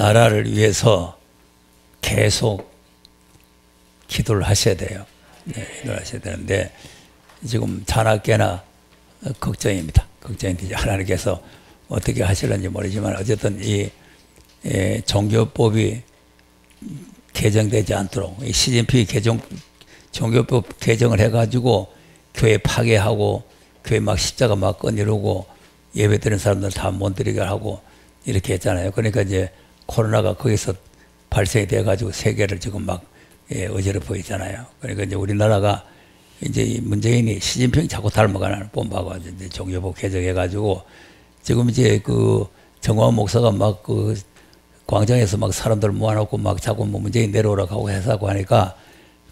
나라를 위해서 계속 기도를 하셔야 돼요. 네, 기도를 하셔야 되는데 지금 자나깨나 걱정입니다. 걱정인데 하나님께서 어떻게 하실는지 모르지만 어쨌든 이 종교법이 개정되지 않도록 이 시진핑이 종교법 개정을 해가지고 교회 파괴하고 교회 막 십자가 막 꺼내려고 예배드리는 사람들 다 못 드리게 하고 이렇게 했잖아요. 그러니까 이제 코로나가 거기서 발생이 돼가지고 세계를 지금 막 어지럽고 있잖아요. 그러니까 이제 우리나라가 이제 문재인이 시진핑 자꾸 닮아가는 뽐바고 이제 종교법 개정해가지고 지금 이제 그 정화원 목사가 막 그 광장에서 막 사람들 모아놓고 막 자꾸 뭐 문재인 내려오라고 하고 해서고 하니까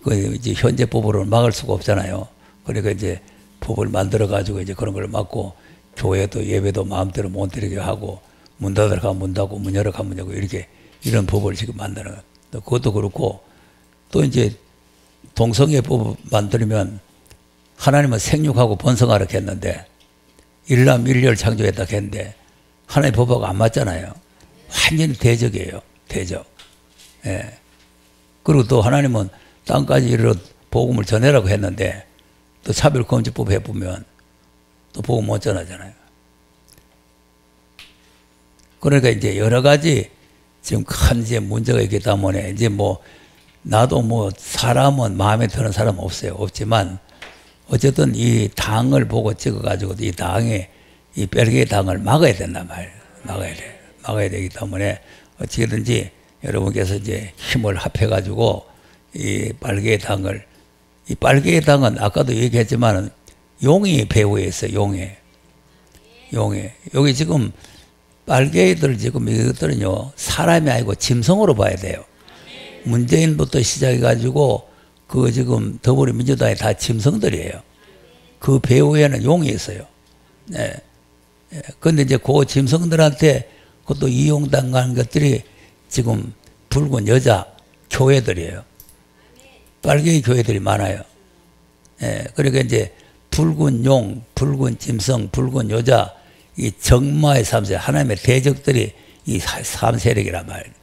그 이제 현재 법으로는 막을 수가 없잖아요. 그러니까 이제 법을 만들어가지고 이제 그런 걸 막고 교회도 예배도 마음대로 못 드리게 하고 문 닫으라고 문 닫고 문 열으라고 문 열고 이렇게 이런 법을 지금 만드는 거예요. 그것도 그렇고 또 이제 동성애법 만들면 하나님은 생육하고 번성하라고 했는데 일남 일녀를 창조했다 했는데 하나님 법하고 안 맞잖아요. 완전히 대적이에요. 대적. 예. 그리고 또 하나님은 땅까지 이르러 복음을 전해라고 했는데 또 차별금지법 해보면 또 복음 못 전하잖아요. 그러니까 이제 여러 가지 지금 큰 이제 문제가 있기 때문에 이제 뭐 나도 뭐 사람은 마음에 드는 사람은 없어요. 없지만 어쨌든 이 당을 보고 찍어가지고 이 당에 이 벨기에 당을 막아야 된단 말이에요. 막아야 돼. 막아야 되기 때문에 어떻게든지 여러분께서 이제 힘을 합해가지고 이 빨개의 당을 이 빨개의 당은 아까도 얘기했지만 용의 배후에 있어요. 용의 여기 지금 빨개이들 지금 이것들은요 사람이 아니고 짐승으로 봐야 돼요. 문재인부터 시작해가지고 그 지금 더불어민주당이 다 짐승들이에요. 그 배후에는 용이 있어요. 네. 근데 이제 그 짐승들한테 그것도 이용당하는 것들이 지금 붉은 여자 교회들이에요. 빨개의 교회들이 많아요. 예, 그러니까 이제 붉은 용, 붉은 짐승, 붉은 여자, 이 정마의 3세, 하나님의 대적들이 이 3세력이란 말이에요.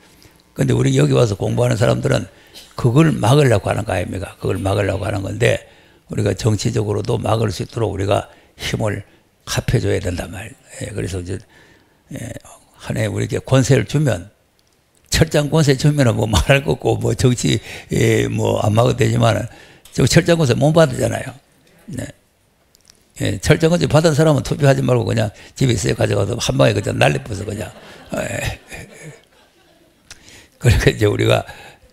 근데 우리 여기 와서 공부하는 사람들은 그걸 막으려고 하는 거 아닙니까? 그걸 막으려고 하는 건데 우리가 정치적으로도 막을 수 있도록 우리가 힘을 합해줘야 된단 말이에요. 예, 그래서 이제 하나에 우리에게 권세를 주면 철장 권세 주면은 뭐 말할 거 없고 뭐 정치 뭐 안 막아도 되지만은 저 철장 권세 못 받잖아요. 네. 예, 철장 권세 받은 사람은 투표하지 말고 그냥 집에 있어요. 가져가서 한 방에 그냥 날려버려서 그냥. 그러니까 이제 우리가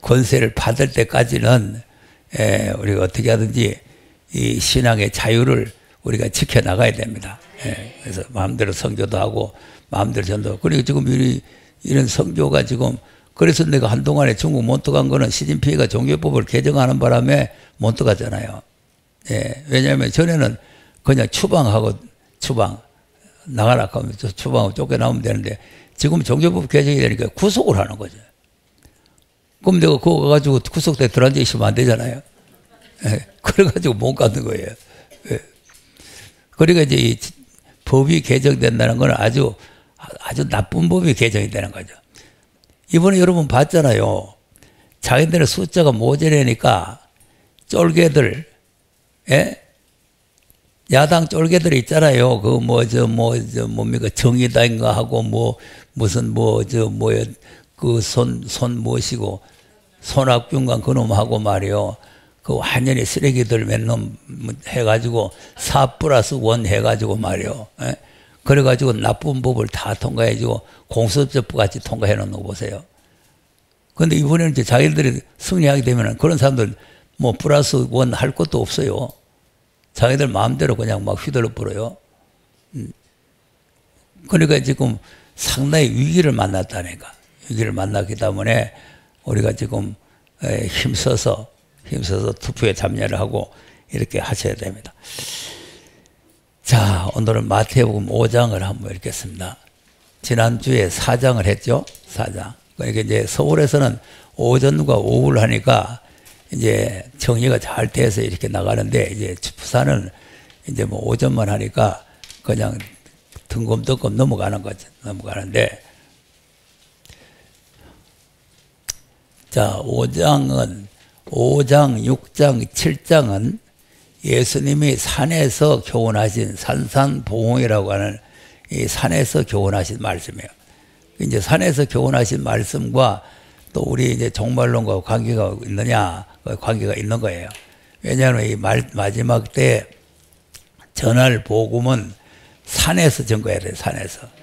권세를 받을 때까지는 우리가 어떻게 하든지 이 신앙의 자유를 우리가 지켜나가야 됩니다. 그래서 마음대로 선교도 하고 마음대로 전도. 그리고 지금 이런 선교가 지금 그래서 내가 한동안에 중국 못 들어간 거는 시진핑이가 종교법을 개정하는 바람에 못 들어갔잖아요. 예, 왜냐하면 전에는 그냥 추방 나가라 하면 추방하고 쫓겨나오면 되는데 지금 종교법 개정이 되니까 구속을 하는 거죠. 그럼 내가 그거 가지고 구속돼 들어앉아 있으면 안 되잖아요. 예, 그래가지고 못 가는 거예요. 예. 그러니까 이제 이 법이 개정된다는 건 아주 나쁜 법이 개정이 되는 거죠. 이번에 여러분 봤잖아요. 자기들의 숫자가 모자라니까 쫄개들, 예? 야당 쫄개들이 있잖아요. 그 뭡니까 정의당인가 하고 무슨 그 손 모시고 손학균관 그놈하고 말이요. 그 완전히 쓰레기들 몇 놈 해가지고 4+1 해가지고 말이요. 예? 그래가지고 나쁜 법을 다 통과해주고 공수처법 같이 통과해 놓는 거 보세요. 근데 이번에는 이제 자기들이 승리하게 되면 그런 사람들 뭐 +1 할 것도 없어요. 자기들 마음대로 그냥 막 휘둘러 버려요. 그러니까 지금 상당히 위기를 만났다니까. 위기를 만났기 때문에 우리가 지금 힘써서 투표에 참여를 하고 이렇게 하셔야 됩니다. 자, 오늘은 마태복음 5장을 한번 읽겠습니다. 지난주에 4장을 했죠. 4장. 그러니까 이제 서울에서는 오전과 오후를 하니까 이제 정리가 잘 돼서 이렇게 나가는데 이제 부산은 이제 뭐 오전만 하니까 그냥 등검 넘어가는 거죠. 넘어가는데 자, 5장, 6장, 7장은 예수님이 산에서 교훈하신 산산보홍이라고 하는 이 산에서 교훈하신 말씀이에요. 이제 산에서 교훈하신 말씀과 또 우리 이제 종말론과 관계가 있느냐, 관계가 있는 거예요. 왜냐하면 이 마지막 때 전할 복음은 산에서 전거해야 돼요, 산에서.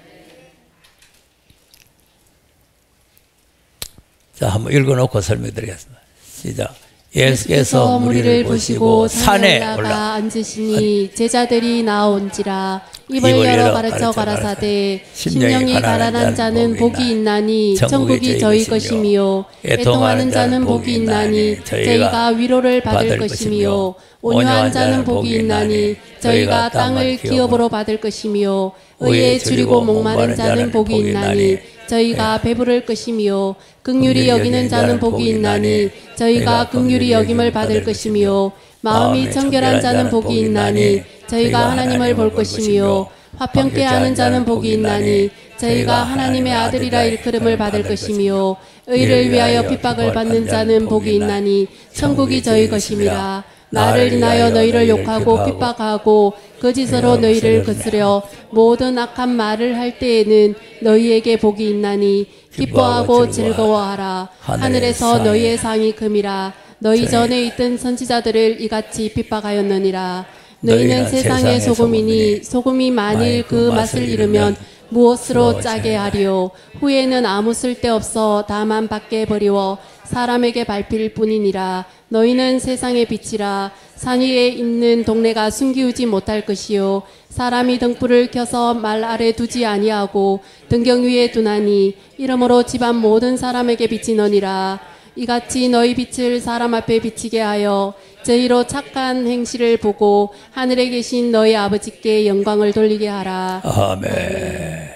자, 한번 읽어놓고 설명드리겠습니다. 시작. 예수께서 무리를 보시고 산에 올라 앉으시니 제자들이 나온지라 입을 열어 가르쳐 가라사대 심령이 가난한 자는 복이 있나니 천국이 저희 것이며 애통하는 자는 복이 있나니 저희가 위로를 받을 것이며 온유한 자는 복이 있나니 저희가 땅을 기업으로 받을 것이며 의에 줄이고 목마른 자는 복이 있나니 저희가 배부를 것이며 긍휼히 여기는 자는 복이 있나니 저희가 긍휼히 여김을 받을 것이며 마음이 청결한 자는 복이 있나니 저희가 하나님을 볼 것이며 화평케 하는 자는 복이 있나니 저희가 하나님의 아들이라 일컬음을 받을 것이며 의를 위하여 핍박을 받는 자는 복이 있나니 천국이 저희 것임이라. 나를 인하여 너희를 욕하고 핍박하고 거짓으로 너희를 거스려 모든 악한 말을 할 때에는 너희에게 복이 있나니 기뻐하고 즐거워하라. 하늘에서 너희의 상이 금이라. 너희 전에 있던 선지자들을 이같이 핍박하였느니라. 너희는 세상의 소금이니 소금이 만일 그 맛을 잃으면 무엇으로 짜게 하리요. 후에는 아무 쓸데없어 다만 밖에 버리워 사람에게 밟힐 뿐이니라. 너희는 세상의 빛이라. 산 위에 있는 동네가 숨기우지 못할 것이요 사람이 등불을 켜서 말 아래 두지 아니하고 등경 위에 두나니 이러므로 집안 모든 사람에게 비치느니라. 이같이 너희 빛을 사람 앞에 비치게 하여 저희로 착한 행실을 보고 하늘에 계신 너희 아버지께 영광을 돌리게 하라. 아멘.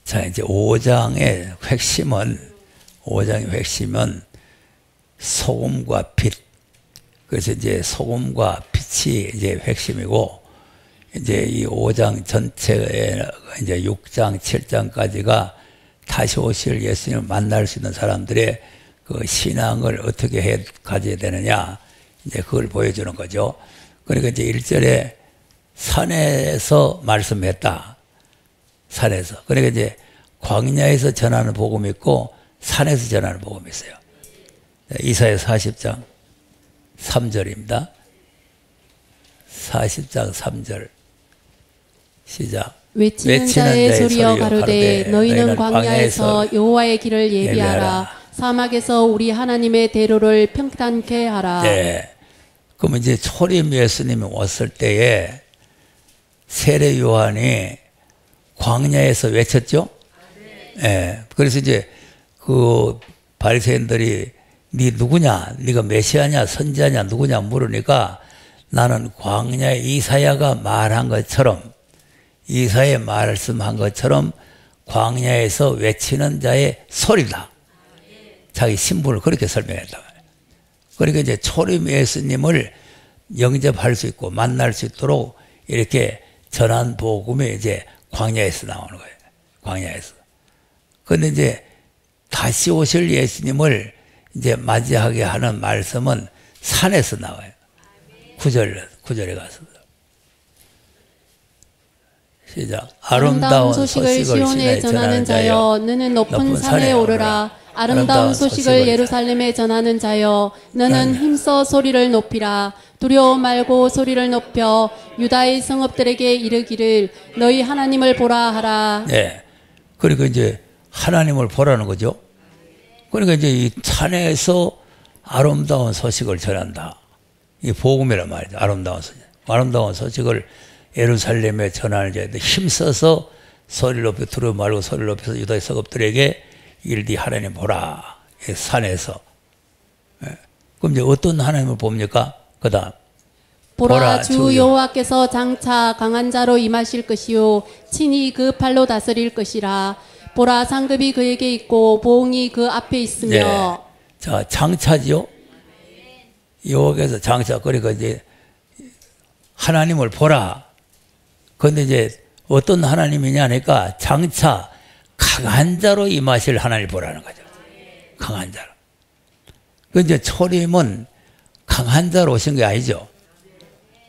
자, 이제 5장의 핵심은 소금과 빛. 그래서 이제 소금과 빛이 이제 핵심이고, 이제 이 5장 전체에 이제 6장, 7장까지가 다시 오실 예수님을 만날 수 있는 사람들의 그 신앙을 어떻게 해 가져야 되느냐, 이제 그걸 보여주는 거죠. 그러니까 이제 1절에 산에서 말씀했다. 산에서. 그러니까 이제 광야에서 전하는 복음이 있고 산에서 전하는 복음이 있어요. 이사야 40장 3절입니다. 40장 3절 시작. 외치는 자의 소리여 가로되 너희는 광야에서 여호와의 길을 예비하라. 사막에서 우리 하나님의 대로를 평탄케 하라. 네. 그러면 이제 초림 예수님이 왔을 때에 세례 요한이 광야에서 외쳤죠? 네. 그래서 이제 그 바리새인들이 네 누구냐? 네가 메시아냐? 선지자냐? 누구냐? 물으니까 나는 광야에 이사야가 말한 것처럼 이사야 말씀한 것처럼 광야에서 외치는 자의 소리다. 자기 신분을 그렇게 설명했다. 그러니까 이제 초림 예수님을 영접할 수 있고 만날 수 있도록 이렇게 전한 복음이 이제 광야에서 나오는 거예요. 광야에서. 그런데 이제 다시 오실 예수님을 이제 맞이하게 하는 말씀은 산에서 나와요. 9절에 가서. 시작. 아름다운 소식을 시온에 전하는 자여 너는 높은 산에 오르라. 아름다운 소식을 예루살렘에 전하는 자여 너는 힘써 소리를 높이라. 두려워 말고 소리를 높여 유다의 성읍들에게 이르기를 너희 하나님을 보라 하라. 네. 그러니까 이제 하나님을 보라는 거죠. 그러니까 이제 이 산에서 아름다운 소식을 전한다. 이 복음이란 말이죠. 아름다운 소식. 아름다운 소식을 예루살렘에 전하는 자들 힘써서 소리를 높여 두려워 말고 소리를 높여서 유다의 성읍들에게 일디 하나님 보라. 산에서. 그럼 이제 어떤 하나님을 봅니까? 그 다음. 보라 주 여호와께서 장차 강한 자로 임하실 것이요 친히 그 팔로 다스릴 것이라. 보라 상급이 그에게 있고 보응이 그 앞에 있으며. 네. 자, 장차지요. 여호와께서 장차. 그러니까 이제 하나님을 보라. 그런데 이제 어떤 하나님이냐 하니까 장차 강한 자로 임하실 하나님을 보라는 거죠. 강한 자로. 그 이제 초림은 강한 자로 오신 게 아니죠.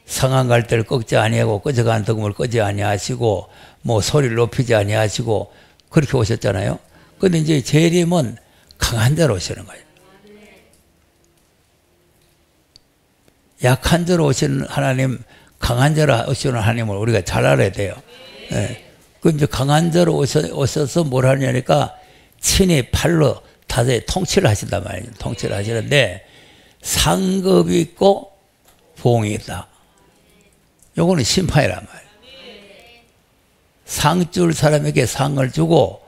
상한 갈대를 꺾지 아니하고 꺼져가는 덕음을 끄지 아니하시고 뭐 소리를 높이지 아니하시고 그렇게 오셨잖아요. 근데 이제 재림은 강한 자로 오시는 거예요. 약한 자로 오시는 하나님, 강한 자로 오시는 하나님을 우리가 잘 알아야 돼요. 예. 그 이제 강한 자로 오셔서 뭘 하냐니까 친히 팔로 다들 통치를 하신단 말이에요. 통치를 하시는데 상급이 있고 보응이 있다. 요거는 심판이란 말이에요. 상 줄 사람에게 상을 주고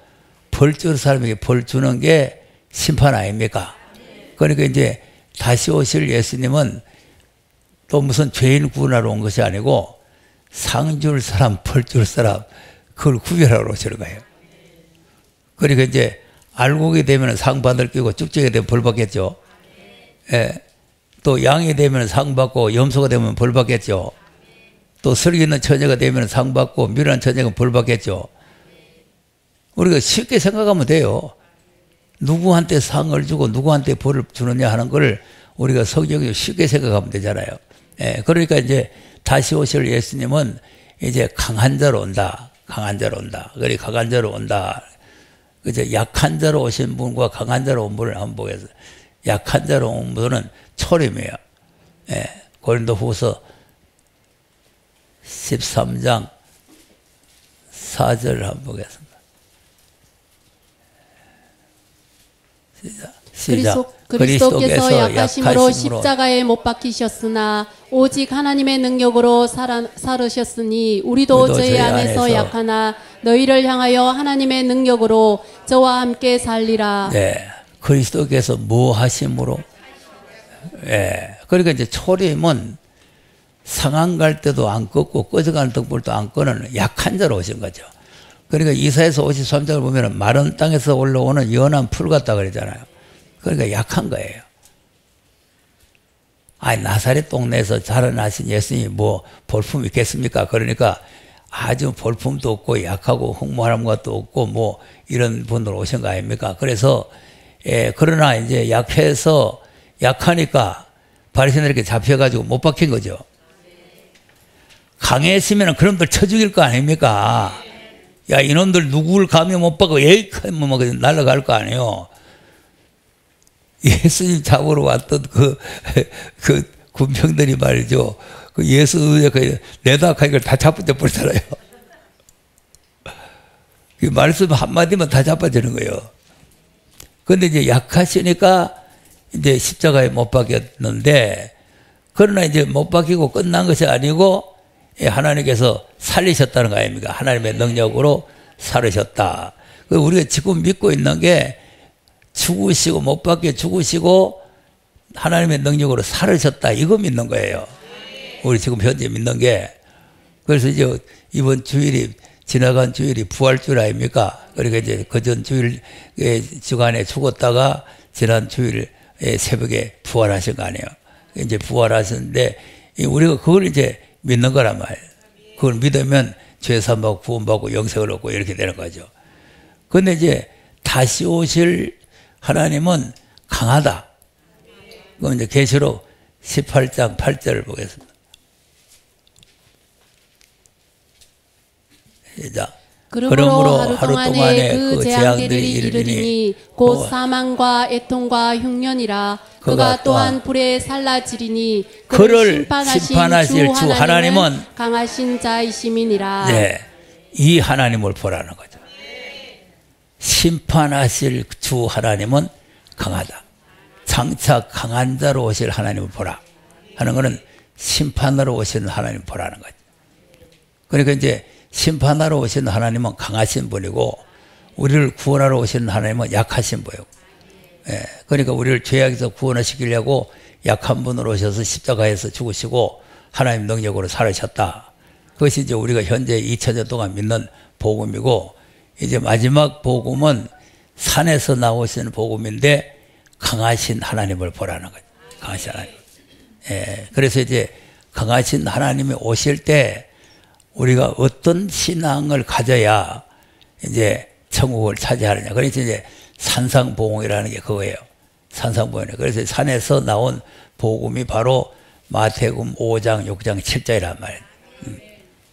벌 줄 사람에게 벌 주는 게 심판 아닙니까? 그러니까 이제 다시 오실 예수님은 또 무슨 죄인 구원하러 온 것이 아니고 상 줄 사람, 벌 줄 사람 그걸 구별하러 오시는 거예요. 그러니까 이제 알곡이 되면 상 받을 끼고 쭉쭉이 되면 벌 받겠죠. 예. 또 양이 되면 상 받고 염소가 되면 벌 받겠죠. 또 설기 있는 처녀가 되면 상 받고 미련한 처녀가 벌 받겠죠. 우리가 쉽게 생각하면 돼요. 누구한테 상을 주고 누구한테 벌을 주느냐 하는 걸 우리가 성경에 쉽게 생각하면 되잖아요. 예. 그러니까 이제 다시 오실 예수님은 이제 강한 자로 온다. 강한 자로 온다. 그래 강한 자로 온다. 그죠? 약한 자로 오신 분과 강한 자로 온 분을 한번 보겠습니다. 약한 자로 온 분은 초림이에요. 예. 고린도후서 13장 4절을 한번 보겠습니다. 시작. 그리스도께서 약하심으로 십자가에 못 박히셨으나 오직 하나님의 능력으로 살으셨으니 우리도 저희 안에서 약하나 너희를 향하여 하나님의 능력으로 저와 함께 살리라. 네. 그리스도께서 뭐 하심으로? 예. 그러니까 이제 초림은 상한 갈 때도 안 꺾고 꺼져가는 덕불도 안 꺼는 약한 자로 오신 거죠. 그러니까 이사야서 53장을 보면 마른 땅에서 올라오는 연한 풀 같다 그러잖아요. 그러니까 약한 거예요. 아니 나사렛 동네에서 자라나신 예수님이 뭐 볼품이 있겠습니까? 그러니까 아주 볼품도 없고 약하고 흑모하는 것도 없고 뭐 이런 분들 오신 거 아닙니까? 그래서 그러나 이제 약해서 약하니까 바리새인들에게 잡혀가지고 못 박힌 거죠. 강했으면 그놈들 쳐 죽일 거 아닙니까? 야 이놈들 누구를 감히 못 박고 에이 뭐 날아갈 거 아니에요. 예수님 잡으러 왔던 그 군병들이 말이죠. 그 예수 내다가 이걸 다 잡아져 버리잖아요. 그 말씀 한마디만 다 잡아지는 거예요. 근데 이제 약하시니까 이제 십자가에 못 박혔는데, 그러나 이제 못 박히고 끝난 것이 아니고 하나님께서 살리셨다는 거 아닙니까? 하나님의 능력으로 살으셨다. 우리가 지금 믿고 있는 게 죽으시고 못 박혀 죽으시고 하나님의 능력으로 살으셨다. 이거 믿는 거예요. 우리 지금 현재 믿는 게. 그래서 이제 이번 주일이 지나간 주일이 부활주일 아닙니까? 그러니까 이제 그전 주일 주간에 죽었다가 지난 주일 새벽에 부활하신 거 아니에요. 이제 부활하셨는데 우리가 그걸 이제 믿는 거란 말이에요. 그걸 믿으면 죄 사함받고 구원받고 영생을 얻고 이렇게 되는 거죠. 그런데 이제 다시 오실 하나님은 강하다. 그럼 이제 계시록 18장 8절을 보겠습니다. 시작. 그러므로 하루 동안에 그 재앙들이 이르리니 곧 사망과 애통과 흉년이라. 그가 또한 불에 살라지리니 그를 심판하실 주 하나님은 강하신 자이심이니라. 네, 이 하나님을 보라는 거죠. 심판하실 주 하나님은 강하다. 장차 강한 자로 오실 하나님을 보라 하는 것은 심판하러 오시는 하나님을 보라는 거죠. 그러니까 이제 심판하러 오시는 하나님은 강하신 분이고 우리를 구원하러 오시는 하나님은 약하신 분이고, 그러니까 우리를 죄악에서 구원을 시키려고 약한 분으로 오셔서 십자가에서 죽으시고 하나님 능력으로 살으셨다. 그것이 이제 우리가 현재 2000년 동안 믿는 복음이고, 이제 마지막 복음은 산에서 나오시는 복음인데 강하신 하나님을 보라는 거죠. 강하신 하나님. 그래서 이제 강하신 하나님이 오실 때 우리가 어떤 신앙을 가져야 이제 천국을 차지하느냐. 그래서 이제 산상보응이라는 게 그거예요. 산상보이네. 그래서 산에서 나온 복음이 바로 마태복음 5장, 6장, 7장이란 말이에요.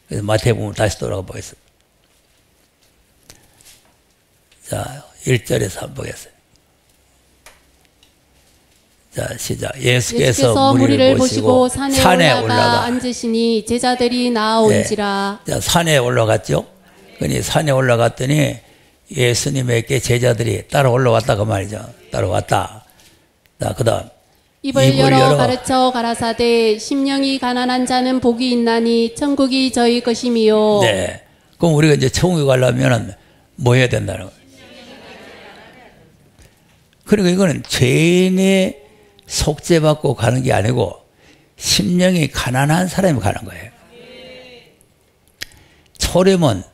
그래서 마태복음 다시 돌아가 보겠습니다. 자, 1절에서 한번 보겠습니다. 자, 시작. 예수께서 무리를 보시고 산에 올라가 앉으시니 제자들이 나아온지라. 자, 산에 올라갔죠. 그러니 산에 올라갔더니 예수님에게 제자들이 따라 올라왔다 그 말이죠. 따라왔다. 자, 그다음 입을 열어 가르쳐 가라사대 심령이 가난한 자는 복이 있나니 천국이 저희 것임이요. 네. 그럼 우리가 이제 천국에 가려면은 뭐 해야 된다는 거예요? 그러니까 이거는 죄인의 속죄받고 가는 게 아니고 심령이 가난한 사람이 가는 거예요. 초림은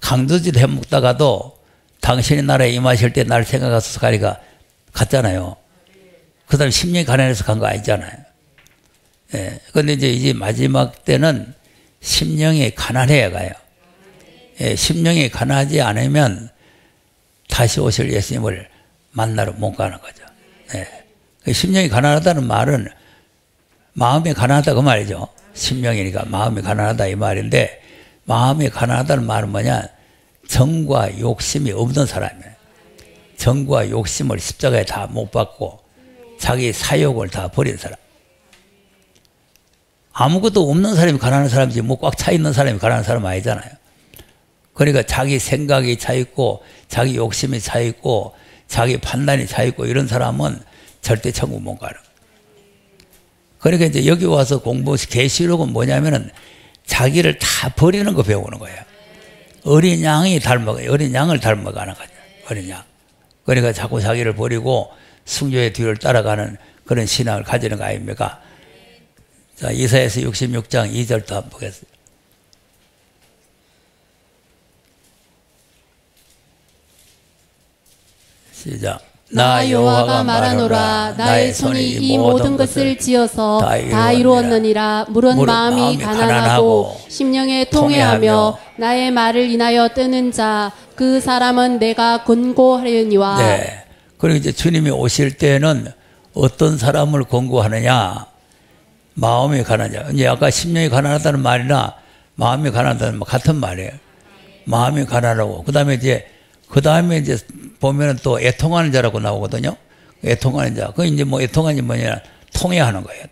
강도짓 해먹다가도 당신의 나라에 임하실 때 날 생각하셔서 가리가 갔잖아요. 그 다음에 심령이 가난해서 간 거 아니잖아요. 예. 근데 이제 마지막 때는 심령이 가난해야 가요. 예. 심령이 가난하지 않으면 다시 오실 예수님을 만나러 못 가는 거죠. 예. 심령이 가난하다는 말은 마음이 가난하다 그 말이죠. 심령이니까 마음이 가난하다 이 말인데, 마음이 가난하다는 말은 뭐냐? 정과 욕심이 없는 사람이에요. 정과 욕심을 십자가에 다 못 받고 자기 사욕을 다 버린 사람. 아무것도 없는 사람이 가난한 사람이지 뭐 꽉 차 있는 사람이 가난한 사람 아니잖아요. 그러니까 자기 생각이 차 있고 자기 욕심이 차 있고 자기 판단이 차 있고 이런 사람은 절대 천국 못 가는 거예요. 그러니까 이제 여기 와서 계시록은 뭐냐면은 자기를 다 버리는 거 배우는 거예요. 어린 양이 어린 양을 닮아가는 거죠. 어린 양. 그러니까 자꾸 자기를 버리고 승조의 뒤를 따라가는 그런 신앙을 가지는 거 아닙니까? 자, 이사야서 66장 2절도 한번 보겠습니다. 시작. 나 여호와가 말하노라. 나의 손이 이 모든 것을 지어서 다 이루었느니라. 물은 마음이 가난하고 심령에 통회하며 나의 말을 인하여 뜨는 자 그 사람은 내가 권고하려니와. 네. 그리고 이제 주님이 오실 때는 어떤 사람을 권고하느냐? 마음이 가난하냐. 이제 아까 심령이 가난하다는 말이나 마음이 가난하다는 말 같은 말이에요. 마음이 가난하고 그 다음에 이제 보면은 또 애통하는 자라고 나오거든요. 애통하는 자. 그 이제 뭐 애통하는 뭐냐? 통회하는 거예요.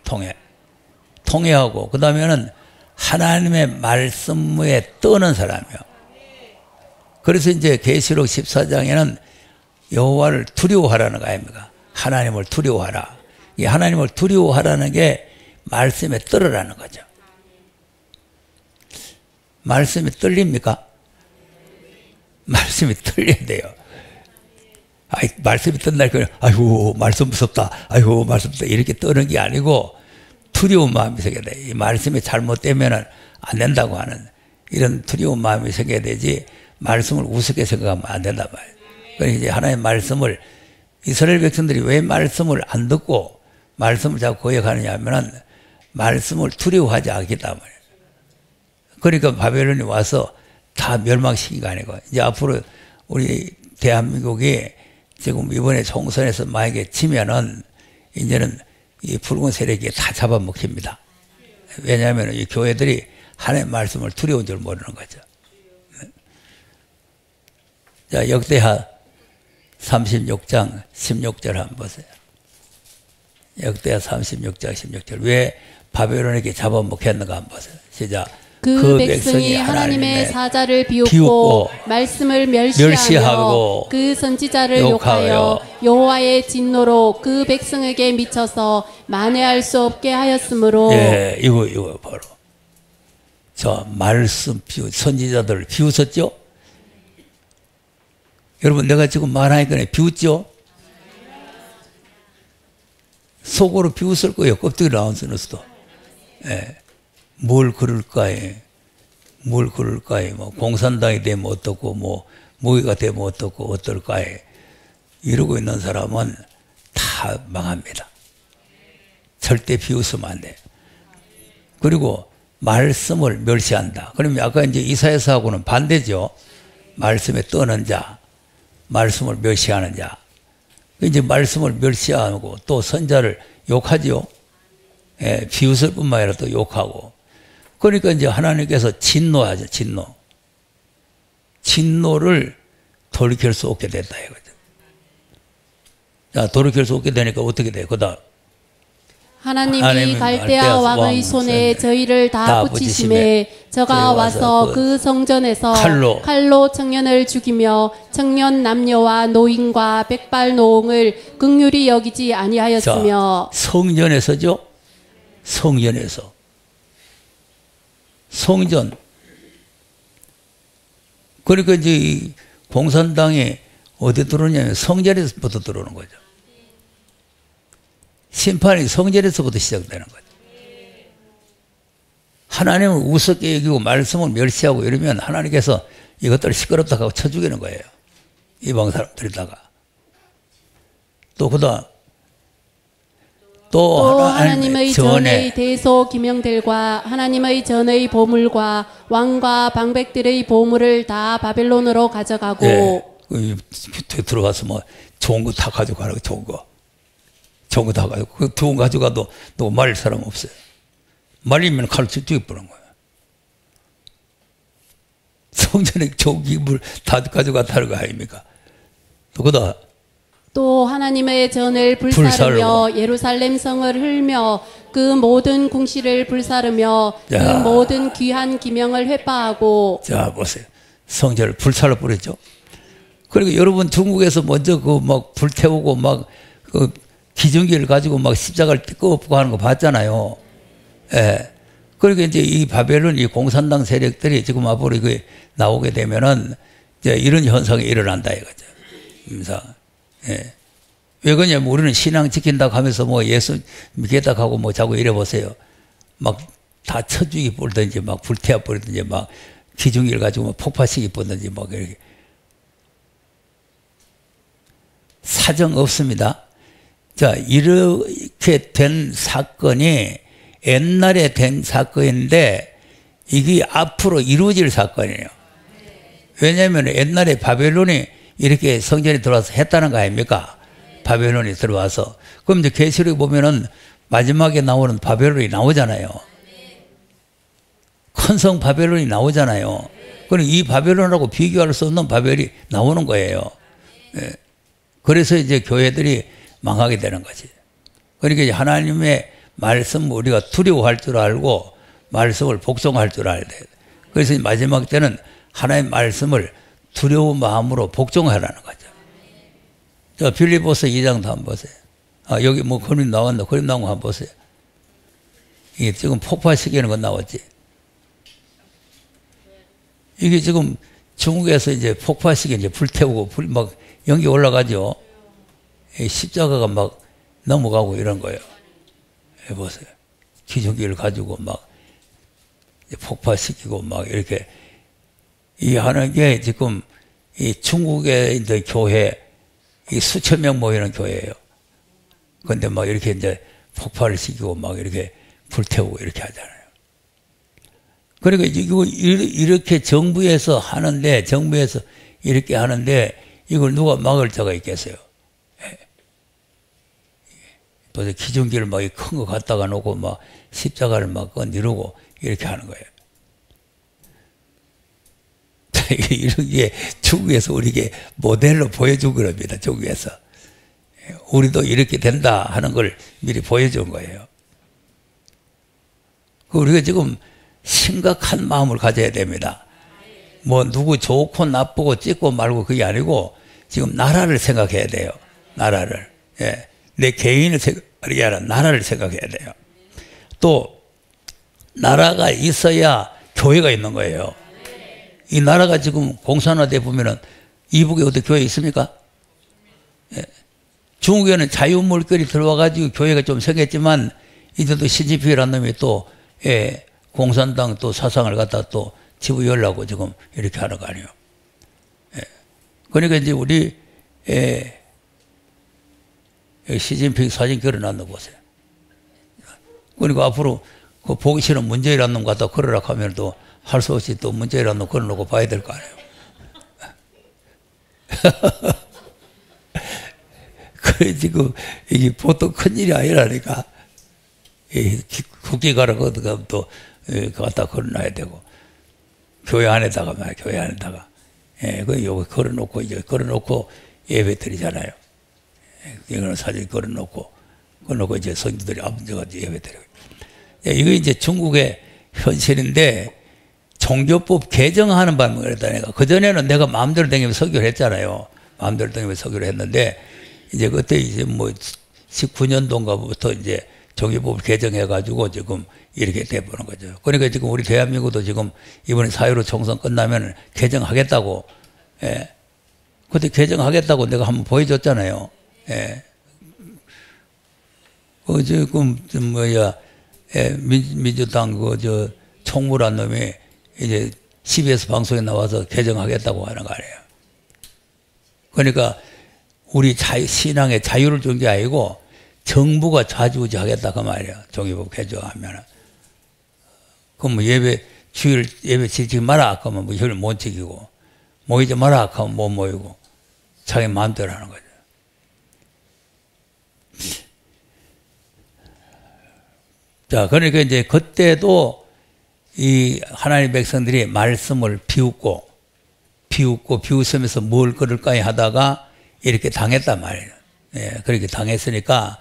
통회하고 그 다음에는 하나님의 말씀에 떠는 사람이요. 그래서 이제 계시록 14장에는 여호와를 두려워하라는 거 아닙니까? 하나님을 두려워하라. 이 하나님을 두려워하라는 게 말씀에 떨으라는 거죠. 말씀이 떨립니까? 말씀이 떨려야 돼요. 말씀이 뜬다 그러면 아이고 말씀 무섭다. 아이고 말씀 무섭다. 이렇게 떠는 게 아니고 두려운 마음이 생겨야 돼. 이 말씀이 잘못되면 안 된다고 하는 이런 두려운 마음이 생겨야 되지, 말씀을 우습게 생각하면 안 된단 말이에요. 그러니까 이제 하나님의 말씀을, 이스라엘 백성들이 왜 말씀을 안 듣고 말씀을 자꾸 거역하느냐 하면은 말씀을 두려워하지 않기 때문에. 그러니까 바벨론이 와서 다 멸망시킨 거 아니고, 이제 앞으로 우리 대한민국이 지금 이번에 총선에서 만약에 지면은 이제는 이 붉은 세력이 다 잡아먹힙니다. 왜냐하면 이 교회들이 하나님의 말씀을 두려운 줄 모르는 거죠. 자, 역대하 36장 16절 한번 보세요. 역대하 36장 16절. 왜 바벨론에게 잡아먹혔는가 한번 보세요. 시작. 그 백성이 하나님의 사자를 비웃고 말씀을 멸시하고 그 선지자를 욕하여 여호와의 진노로 그 백성에게 미쳐서 만회할 수 없게 하였으므로. 예, 이거 바로 저 말씀 선지자들을 비웃었죠. 여러분, 내가 지금 말하니까 비웃죠. 속으로 비웃을 거예요. 껍데기 나온 수도. 예. 뭘 그럴까에, 뭐, 공산당이 되면 어떻고, 뭐, 무기가 되면 어떻고, 어떨까에, 이러고 있는 사람은 다 망합니다. 절대 비웃으면 안 돼요. 그리고 말씀을 멸시한다. 그러면 아까 이제 이사야서하고는 반대죠. 말씀에 떠는 자, 말씀을 멸시하는 자. 이제 말씀을 멸시하고 또 선자를 욕하지요. 예, 비웃을 뿐만 아니라 또 욕하고. 그러니까 이제 하나님께서 진노하죠, 진노. 진노를 돌이킬 수 없게 됐다 이거죠. 자, 돌이킬 수 없게 되니까 어떻게 돼요? 그다음 하나님이 갈대아 왕의 손에 저희를 다 붙이심에 저가 와서 그 성전에서 칼로 청년을 죽이며 청년 남녀와 노인과 백발 노홍을 긍휼히 여기지 아니하였으며. 자, 성전에서죠. 성전에서. 성전. 그러니까 이제 이 공산당이 어디 들어오냐면 성전에서부터 들어오는 거죠. 심판이 성전에서부터 시작되는 거죠. 하나님을 우습게 여기고 말씀을 멸시하고 이러면 하나님께서 이것들을 시끄럽다 하고 쳐 죽이는 거예요. 이방 사람들이다가. 또 그다음 또 하나님의 전의 대소 기명들과 하나님의 전의 보물과 왕과 방백들의 보물을 다 바벨론으로 가져가고. 네, 들어가서 뭐 좋은 거 다 가져가라고. 좋은 거 다 가지고 그 좋은 거 가져가도 또 말릴 사람 없어요. 말리면 칼로 죽여버리는 거예요. 성전에 좋은 기물 다 가져갔다는 거 아닙니까? 또 그다음 또 하나님의 전을 불사르며 예루살렘 성을 흘며 그 모든 궁시를 불사르며 그 모든 귀한 기명을 회파하고. 자, 보세요. 성전을 불살라 버렸죠. 그리고 여러분 중국에서 먼저 그 막 불태우고 막 그 기중기를 가지고 막 십자가를 끄고 하는 거 봤잖아요. 예. 그러니까 이제 이 바벨론 이 공산당 세력들이 지금 앞으로 이거 나오게 되면은 이제 이런 현상이 일어난다 이거죠. 예. 왜 그러냐면 우리는 신앙 지킨다고 하면서 뭐 예수 믿겠다고 하고 뭐 자꾸 이래 보세요. 막 다 쳐죽이 버리든지 막 불태워 버리든지 막 기중기를 가지고 막 폭파시키 버리든지 막 이렇게. 사정 없습니다. 자, 이렇게 된 사건이 옛날에 된 사건인데 이게 앞으로 이루어질 사건이에요. 왜냐하면 옛날에 바벨론이 이렇게 성전에 들어와서 했다는 거 아닙니까? 바벨론이 들어와서. 그럼 이제 계시록 보면은 마지막에 나오는 바벨론이 나오잖아요. 큰 성 바벨론이 나오잖아요. 그럼 이 바벨론하고 비교할 수 없는 바벨이 나오는 거예요. 예. 그래서 이제 교회들이 망하게 되는 거지. 그러니까 이제 하나님의 말씀 우리가 두려워할 줄 알고 말씀을 복종할 줄 알아야 돼요. 그래서 마지막 때는 하나님의 말씀을 두려운 마음으로 복종하라는 거죠. 자, 빌립보서 2장도 한번 보세요. 아, 여기 뭐 그림 나왔나? 그림 나온 거 한번 보세요. 이게 지금 폭파시키는 건 나왔지. 이게 지금 중국에서 이제 폭파시키 이제 불태우고 막 연기 올라가죠. 십자가가 막 넘어가고 이런 거예요. 해보세요. 기중기를 가지고 막 폭파시키고 막 이렇게 이 하는 게 지금 이 중국의 이제 교회 이 수천 명 모이는 교회예요. 그런데 막 이렇게 이제 폭발을 시키고 막 이렇게 불태우고 이렇게 하잖아요. 그러니까 이거 이렇게 정부에서 하는데 정부에서 이렇게 하는데 이걸 누가 막을 자가 있겠어요? 벌써 기중기를 막 큰 거 갖다가 놓고 막 십자가를 막 건드리고 이렇게 하는 거예요. 이런 게 중국에서 우리에게 모델로 보여준 겁니다. 중국에서. 우리도 이렇게 된다 하는 걸 미리 보여준 거예요. 우리가 지금 심각한 마음을 가져야 됩니다. 뭐 누구 좋고 나쁘고 찍고 말고 그게 아니고 지금 나라를 생각해야 돼요. 나라를. 예. 내 개인을 생각하는 아니라 나라를 생각해야 돼요. 또 나라가 있어야 교회가 있는 거예요. 이 나라가 지금 공산화돼 보면은 이북에 어디 교회 있습니까? 예. 중국에는 자유물결이 들어와가지고 교회가 좀 생겼지만 이제도 시진핑이라는 놈이 또 예, 공산당 또 사상을 갖다 또 지부열라고 지금 이렇게 하는 거 아니에요. 예. 그러니까 이제 우리 예, 시진핑 사진 걸어놨는 거 보세요. 그러니까 앞으로 그 보기 싫은 문재인이라는 놈 갖다 걸으라 하면 또 할 수 없이 또 문재인이라는 놈 걸어놓고 봐야 될 거 아니에요. 그래 지금 이게 보통 큰 일이 아니라니까. 국기 가라고 또 갖다 걸어놔야 되고 교회 안에다가 말이야 교회 안에다가 그 요거 걸어놓고 이제 걸어놓고 예배 드리잖아요. 이거는 사진 걸어놓고 이제 성도들이 앞서가지고 예배 드리고. 이거 이제 중국의 현실인데 종교법 개정하는 바람에 그랬다니까. 그 전에는 내가 마음대로 다니면서 설교를 했잖아요. 마음대로 다니면서 설교를 했는데 이제 그때 이제 뭐 19년도인가부터 이제 종교법을 개정해가지고 지금 이렇게 돼보는 거죠. 그러니까 지금 우리 대한민국도 지금 이번에 4.15 총선 끝나면 개정하겠다고, 그때 개정하겠다고 내가 한번 보여줬잖아요. 지금, 민주당 총무란 놈이 이제 CBS 방송에 나와서 개정하겠다고 하는 거 아니에요. 그러니까 우리 신앙의 자유를 준 게 아니고 정부가 좌지우지하겠다 그 말이야. 종교법 개정하면은. 그럼 뭐 주일 예배 지키지 마라 그러면 뭐 혈 못 지키고 모이지 마라 그러면 못 모이고 자기 마음대로 하는 거죠. 자, 그러니까 이제 그때도 이 하나님 백성들이 말씀을 비웃으면서 뭘 걸을까 하다가 이렇게 당했단 말이에요. 그렇게 당했으니까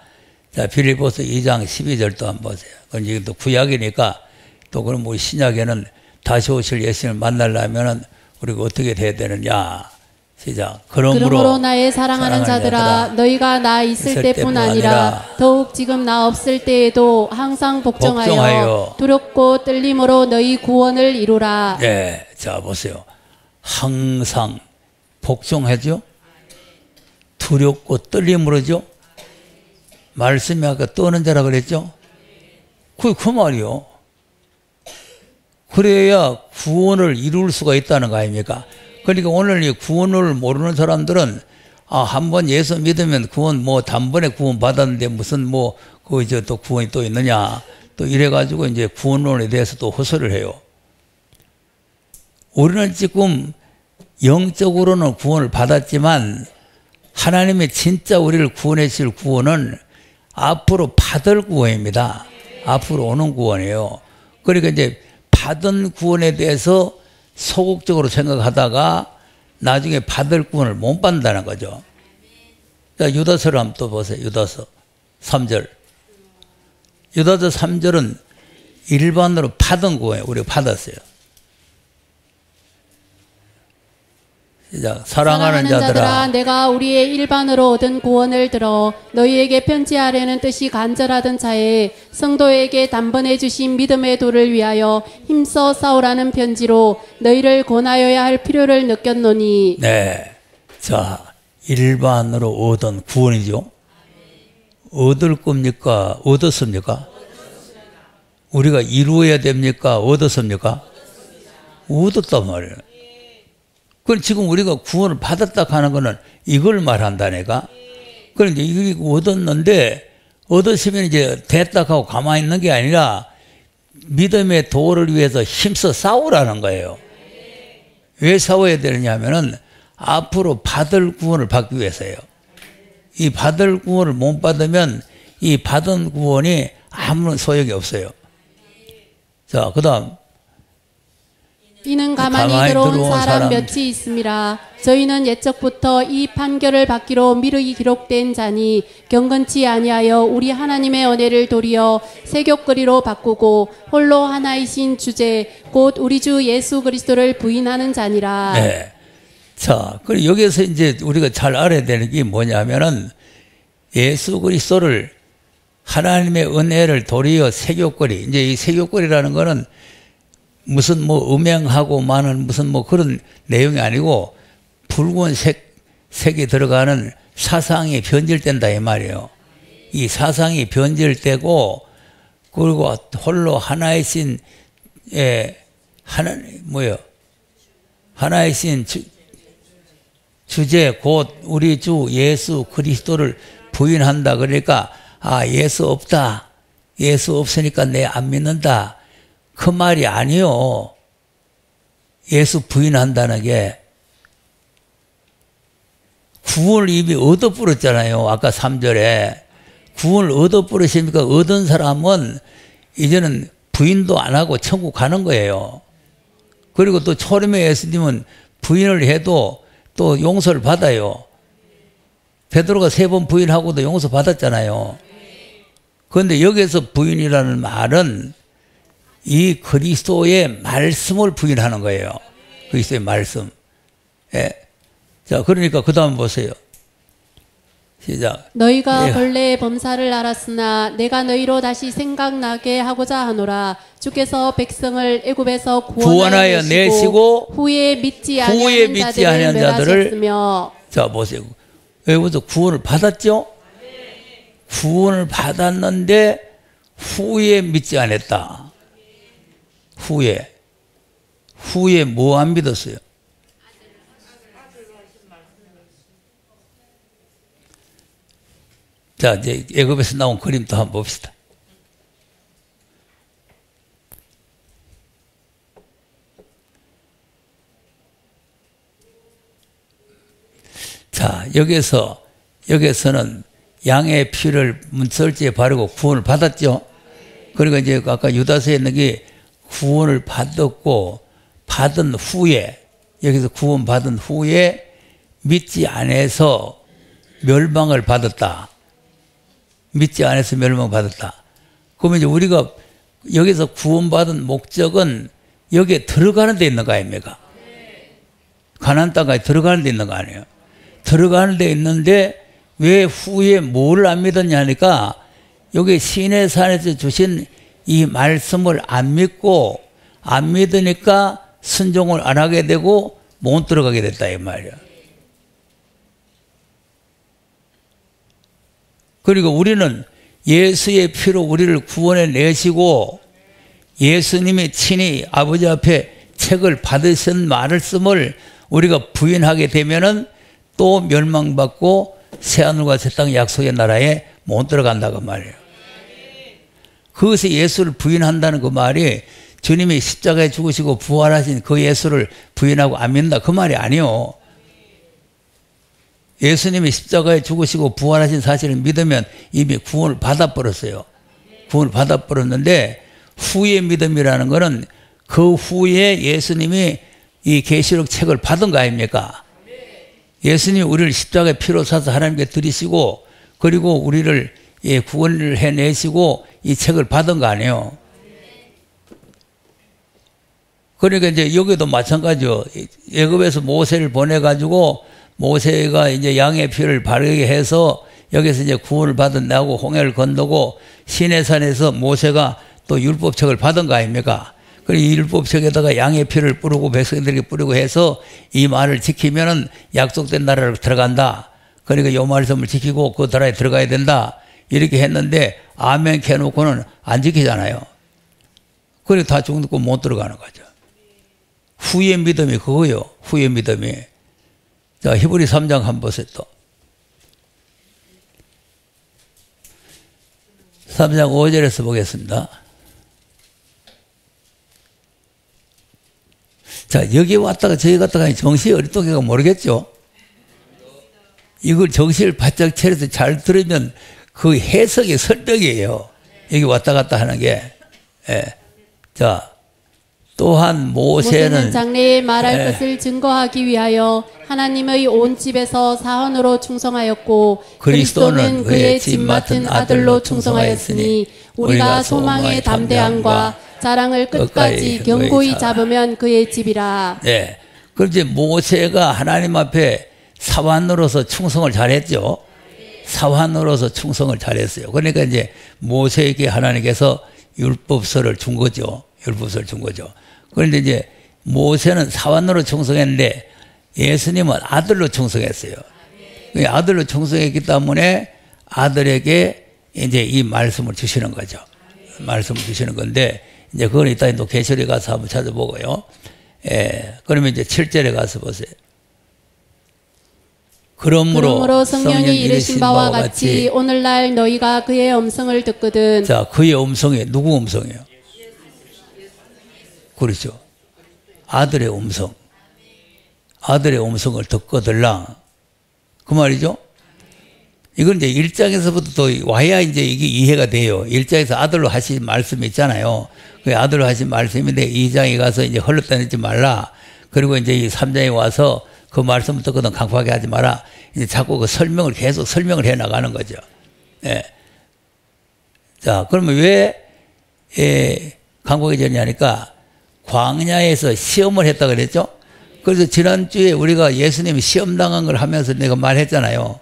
자, 빌립보서 2장 12절도 한번 보세요. 그건 이게 또 구약이니까 또 그럼 우리 신약에는 다시 오실 예수님을 만나려면은 우리가 어떻게 돼야 되느냐. 시작. 그러므로 나의 사랑하는 자들아 너희가 나 있을 때뿐 아니라 더욱 지금 나 없을 때에도 항상 복종하여 두렵고 떨림으로 너희 구원을 이루라. 네. 자, 보세요. 항상 복종하죠. 두렵고 떨림으로죠. 말씀이 아까 떠는 자라 그랬죠? 그 말이요. 그래야 구원을 이룰 수가 있다는 거 아닙니까? 그러니까 오늘 이 구원을 모르는 사람들은 한번 예수 믿으면 구원 단번에 구원 받았는데 무슨 또 구원이 또 있느냐. 또 이래가지고 이제 구원론에 대해서 또 호소를 해요. 우리는 지금 영적으로는 구원을 받았지만 하나님이 진짜 우리를 구원해 주실 구원은 앞으로 받을 구원입니다. 앞으로 오는 구원이에요. 그러니까 이제 받은 구원에 대해서 소극적으로 생각하다가 나중에 받을 구원을 못 받는다는 거죠. 자, 유다서를 한번 또 보세요. 유다서 3절. 유다서 3절은 일반으로 받은 구원이에요. 우리가 받았어요. 시작. 사랑하는 자들아 내가 우리의 일반으로 얻은 구원을 들어 너희에게 편지하려는 뜻이 간절하던 차에 성도에게 단번에 주신 믿음의 도를 위하여 힘써 싸우라는 편지로 너희를 권하여야 할 필요를 느꼈노니. 네. 자, 일반으로 얻은 구원이죠. 얻을 겁니까? 얻었습니까? 우리가 이루어야 됩니까? 얻었습니까? 얻었단 말이에요. 그럼 지금 우리가 구원을 받았다 하는 거는 이걸 말한다니까. 그런데 이거 얻었는데 얻었으면 이제 됐다 하고 가만히 있는 게 아니라 믿음의 도를 위해서 힘써 싸우라는 거예요. 왜 싸워야 되느냐 하면은 앞으로 받을 구원을 받기 위해서예요. 이 받을 구원을 못 받으면 이 받은 구원이 아무런 소용이 없어요. 자, 그 다음. 이는 가만히 들어온 사람 몇이 있음이라. 저희는 옛적부터 이 판결을 받기로 미리 기록된 자니 경건치 아니하여 우리 하나님의 은혜를 도리어 세교거리로 바꾸고 홀로 하나이신 주제 곧 우리 주 예수 그리스도를 부인하는 자니라. 네. 자, 그리고 여기서 이제 우리가 잘 알아야 되는 게 뭐냐면은 예수 그리스도를 하나님의 은혜를 도리어 세교거리. 이제 이 세교거리라는 거는 무슨 음행하고 많은 무슨 그런 내용이 아니고 붉은 색이 들어가는 사상이 변질된다 이 말이에요. 이 사상이 변질되고 그리고 홀로 하나이신 하나이신 주제 곧 우리 주 예수 그리스도를 부인한다. 그러니까 예수 없다. 예수 없으니까 내 안 믿는다. 그 말이 아니요. 예수 부인한다는 게 구원을 이미 얻어버렸잖아요. 아까 3절에. 구원을 얻어버렸으니까 얻은 사람은 이제는 부인도 안 하고 천국 가는 거예요. 그리고 또 초림의 예수님은 부인을 해도 또 용서를 받아요. 베드로가 3번 부인하고도 용서 받았잖아요. 그런데 여기서 부인이라는 말은 이 그리스도의 말씀을 부인하는 거예요. 그리스도의 말씀. 예. 자, 그러니까 그 다음 보세요. 시작. 너희가 본래 범사를 알았으나 내가 너희로 다시 생각나게 하고자 하노라. 주께서 백성을 애굽에서 구원하여 내시고 후에 믿지 아니하는 자들을 멸하셨으며. 자, 보세요. 여기서 구원을 받았죠? 구원을 받았는데 후에 믿지 않았다. 후에 뭐 안 믿었어요? 자, 이제 애굽에서 나온 그림도 한번 봅시다. 자, 여기서는 양의 피를 문설지에 바르고 구원을 받았죠. 그리고 이제 아까 유다서에 있는 게 구원을 받았고 받은 후에, 여기서 구원 받은 후에 믿지 않아서 멸망을 받았다. 믿지 않아서 멸망받았다. 그러면 이제 우리가 여기서 구원받은 목적은 여기에 들어가는 데 있는 거 아닙니까? 가나안 땅까지 들어가는 데 있는 거 아니에요? 들어가는 데 있는데 왜 후에 뭘 안 믿었냐 하니까 여기 시내산에서 주신 이 말씀을 안 믿으니까 순종을 안 하게 되고 못 들어가게 됐다 이 말이야. 그리고 우리는 예수의 피로 우리를 구원해 내시고 예수님이 친히 아버지 앞에 책을 받으신 말씀을 우리가 부인하게 되면은 또 멸망받고 새하늘과 새 땅 약속의 나라에 못 들어간다고 말이에요. 그것이 예수를 부인한다는 그 말이 주님이 십자가에 죽으시고 부활하신 그 예수를 부인하고 안 믿는다 그 말이 아니요. 예수님이 십자가에 죽으시고 부활하신 사실을 믿으면 이미 구원을 받아버렸어요. 구원을 받아버렸는데 후의 믿음이라는 것은 그 후에 예수님이 이 계시록 책을 받은 거 아닙니까? 예수님이 우리를 십자가에 피로 사서 하나님께 드리시고 그리고 우리를 구원을 해내시고 이 책을 받은 거 아니에요. 그러니까 이제 여기도 마찬가지죠. 애굽에서 모세를 보내가지고 모세가 이제 양의 피를 바르게 해서 여기서 이제 구원을 받은 나고 홍해를 건너고 시내산에서 모세가 또 율법책을 받은 거 아닙니까? 그리고 이 율법책에다가 양의 피를 뿌리고 백성들에게 뿌리고 해서 이 말을 지키면은 약속된 나라로 들어간다. 그러니까 이 말씀을 지키고 그 나라에 들어가야 된다. 이렇게 했는데 아멘 해놓고는 안 지키잖아요. 그러니까 다 죽고 못 들어가는 거죠. 후의 믿음이 그거요. 후의 믿음이. 자, 히브리 3장 한번 보세요 또. 3장 5절에서 보겠습니다. 자, 여기 왔다가 저기 갔다가 정신이 어리석게가 모르겠죠? 이걸 정신을 바짝 차려서 잘 들으면 그 해석이 설득이에요. 여기 왔다 갔다 하는 게. 예. 자, 또한 모세는 장래에 말할 것을 증거하기 위하여 하나님의 온 집에서 사헌으로 충성하였고 그리스도는 그의 집 맡은 아들로 충성하였으니 우리가 소망의 담대함과 자랑을 끝까지 견고히 잡으면 그의 집이라. 네. 그런데 모세가 하나님 앞에 사환으로서 충성을 잘했죠. 사환으로서 충성을 잘했어요. 그러니까 이제 모세에게 하나님께서 율법서를 준 거죠. 율법서를 준 거죠. 그런데 이제 모세는 사환으로 충성했는데 예수님은 아들로 충성했어요. 아들로 충성했기 때문에 아들에게 이제 이 말씀을 주시는 거죠. 말씀을 주시는 건데 이제 그건 이따 또 계시록에 가서 한번 찾아보고요. 그러면 이제 7절에 가서 보세요. 그러므로 성령이 이르신 바와 같이 오늘날 너희가 그의 음성을 듣거든. 자, 그의 음성이 누구 음성이에요? 그렇죠. 아들의 음성. 아들의 음성을 듣거들랑 그 말이죠. 이건 이제 1장에서부터 또 와야 이제 이게 이해가 돼요. 1장에서 아들로 하신 말씀이 있잖아요. 그 아들로 하신 말씀인데 2장에 가서 이제 헐렁다니지 말라. 그리고 이제 이 3장에 와서 그 말씀을 듣거든 강팍하게 하지 마라. 이제 자꾸 그 설명을 계속 설명을 해 나가는 거죠. 예. 자, 그러면 왜 강팍하기 전이냐니까 광야에서 시험을 했다 그랬죠? 그래서 지난주에 우리가 예수님이 시험 당한 걸 하면서 내가 말했잖아요.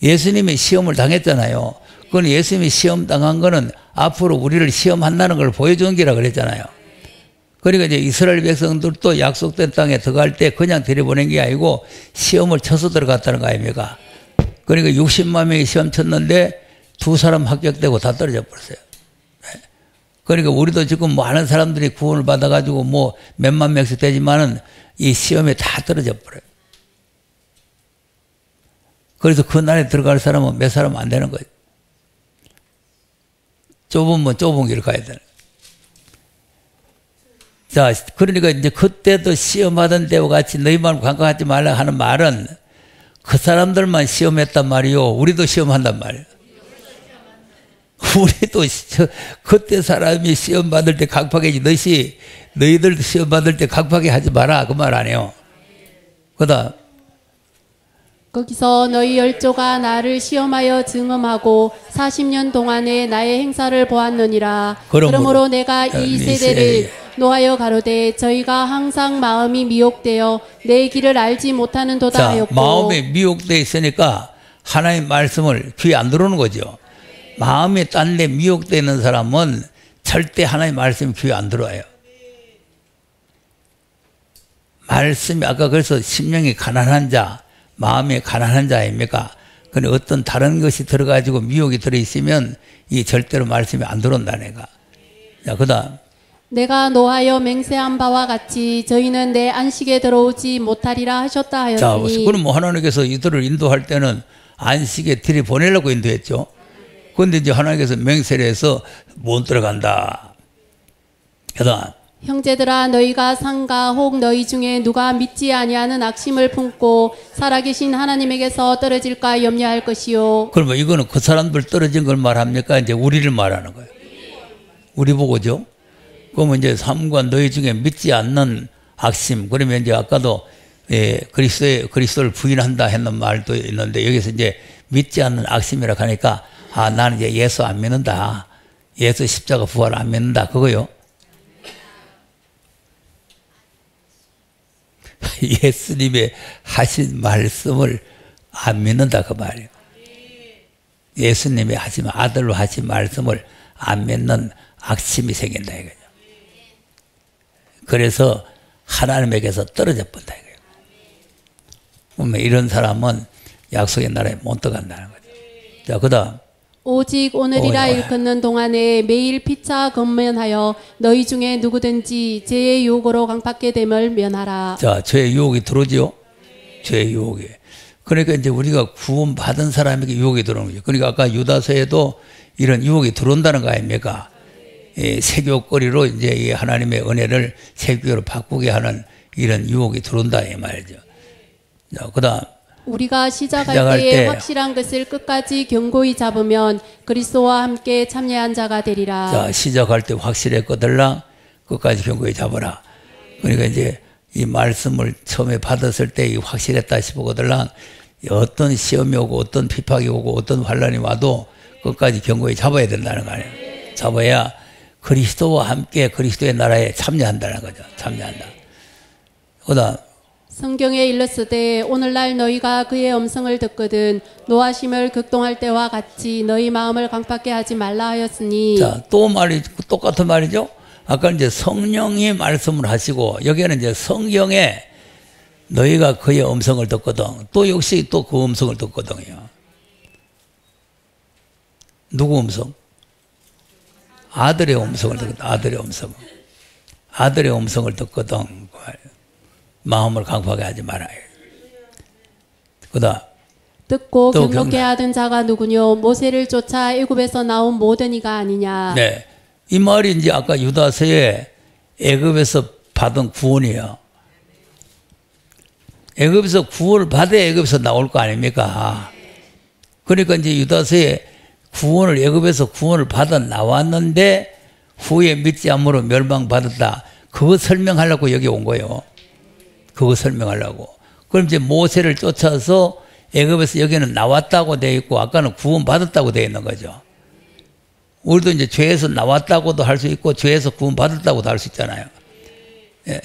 예수님이 시험을 당했잖아요. 그건 예수님이 시험 당한 거는 앞으로 우리를 시험한다는 걸 보여주는 기라 그랬잖아요. 그러니까 이제 이스라엘 백성들도 약속된 땅에 들어갈 때 그냥 들여보낸 게 아니고 시험을 쳐서 들어갔다는 거 아닙니까? 그러니까 60만 명이 시험 쳤는데 2사람 합격되고 다 떨어져 버렸어요. 그러니까 우리도 지금 많은 사람들이 구원을 받아가지고 뭐 몇만 명씩 되지만은 이 시험에 다 떨어져 버려요. 그래서 그 날에 들어갈 사람은 몇 사람 안 되는 거예요. 좁으면 좁은 길을 가야 되는. 자, 그러니까 이제 그때도 시험하던 때와 같이 너희 마음 강팍하지 말라 하는 말은 그 사람들만 시험했단 말이요. 우리도 시험한단 말이에요. 우리도 그때 사람이 시험 받을 때 강팍해지듯이 너희들도 시험 받을 때 강팍하게 하지 마라 그 말 아니에요. 그다음 거기서 너희 열조가 나를 시험하여 증언하고 40년 동안에 나의 행사를 보았느니라. 그러므로 내가 이 세대를 노하여 가로되 저희가 항상 마음이 미혹되어 내 길을 알지 못하는 도다 하였고. 마음이 미혹되어 있으니까 하나님의 말씀을 귀에 안 들어오는 거죠. 마음이 딴 데 미혹되어 있는 사람은 절대 하나님의 말씀이 귀에 안 들어와요. 말씀이 아까 그래서 심령이 가난한 자, 마음이 가난한 자 아닙니까? 근데 어떤 다른 것이 들어가지고 미혹이 들어있으면 이 절대로 말씀이 안 들어온다는 애가. 자, 그 다음. 내가 노하여 맹세한 바와 같이 저희는 내 안식에 들어오지 못하리라 하셨다 하였으니. 자, 그럼 뭐 하나님께서 이들을 인도할 때는 안식에 들이보내려고 인도했죠. 그런데 이제 하나님께서 맹세를 해서 못 들어간다. 그 다음. 형제들아 너희가 상가 혹 너희 중에 누가 믿지 아니하는 악심을 품고 살아계신 하나님에게서 떨어질까 염려할 것이요. 그러면 이거는 그 사람들 떨어진 걸 말합니까? 이제 우리를 말하는 거예요. 우리 보고죠. 그러면 이제 삼가 너희 중에 믿지 않는 악심. 그러면 이제 아까도 그리스도를 부인한다 했는 말도 있는데 여기서 이제 믿지 않는 악심이라고 하니까 아 나는 이제 예수 안 믿는다. 예수 십자가 부활 안 믿는다. 그거요. 예수님의 하신 말씀을 안 믿는다 그 말이에요. 예수님이 하신 아들로 하신 말씀을 안 믿는 악심이 생긴다 이거죠. 그래서 하나님에게서 떨어져 본다 이거예요. 그러면 이런 사람은 약속의 나라에 못 들어간다는 거죠. 자, 그다음. 오직 오늘이라 일컫는 동안에 매일 피차 건면하여 너희 중에 누구든지 죄의 유혹으로 강팍하게 됨을 면하라. 자, 죄의 유혹이 들어오죠. 죄의 유혹이. 그러니까 이제 우리가 구원받은 사람에게 유혹이 들어오는 거죠. 그러니까 아까 유다서에도 이런 유혹이 들어온다는 거 아닙니까? 세교거리로 이제 이 하나님의 은혜를 세교로 바꾸게 하는 이런 유혹이 들어온다 이 말이죠. 자, 그다음. 우리가 시작할 때에 확실한 것을 끝까지 견고히 잡으면 그리스도와 함께 참여한 자가 되리라. 자, 시작할 때 확실했거들라 끝까지 견고히 잡아라. 그러니까 이제 이 말씀을 처음에 받았을 때 이 확실했다 싶거들라 어떤 시험이 오고 어떤 비박이 오고 어떤 환란이 와도 끝까지 견고히 잡아야 된다는 거 아니에요. 잡아야 그리스도와 함께 그리스도의 나라에 참여한다는 거죠. 참여한다. 그다음. 성경에 일렀으되 오늘날 너희가 그의 음성을 듣거든 노하심을 극동할 때와 같이 너희 마음을 강팍하게 하지 말라 하였으니. 자, 또 말이 똑같은 말이죠. 아까 이제 성령이 말씀을 하시고 여기는 이제 성경에 너희가 그의 음성을 듣거든. 또 역시 또 그 음성을 듣거든요. 누구 음성? 아들의 음성을 듣거든. 아들의 음성. 아들의 음성을 듣거든. 마음을 강팍하게 하지 말아요. 그다음. 듣고 경록게 하던 자가 누구뇨? 모세를 쫓아 애굽에서 나온 모든 이가 아니냐. 네, 이 말이 이제 아까 유다서에 애굽에서 받은 구원이에요. 애굽에서 구원을 받아야 애굽에서 나올 거 아닙니까? 그러니까 이제 유다서에 구원을 애굽에서 구원을 받아 나왔는데 후에 믿지 않으므로 멸망받았다. 그거 설명하려고 여기 온 거예요. 그거 설명하려고. 그럼 이제 모세를 쫓아서 애굽에서 여기는 나왔다고 되어 있고 아까는 구원받았다고 되어 있는 거죠. 우리도 이제 죄에서 나왔다고도 할 수 있고 죄에서 구원받았다고도 할 수 있잖아요. 예.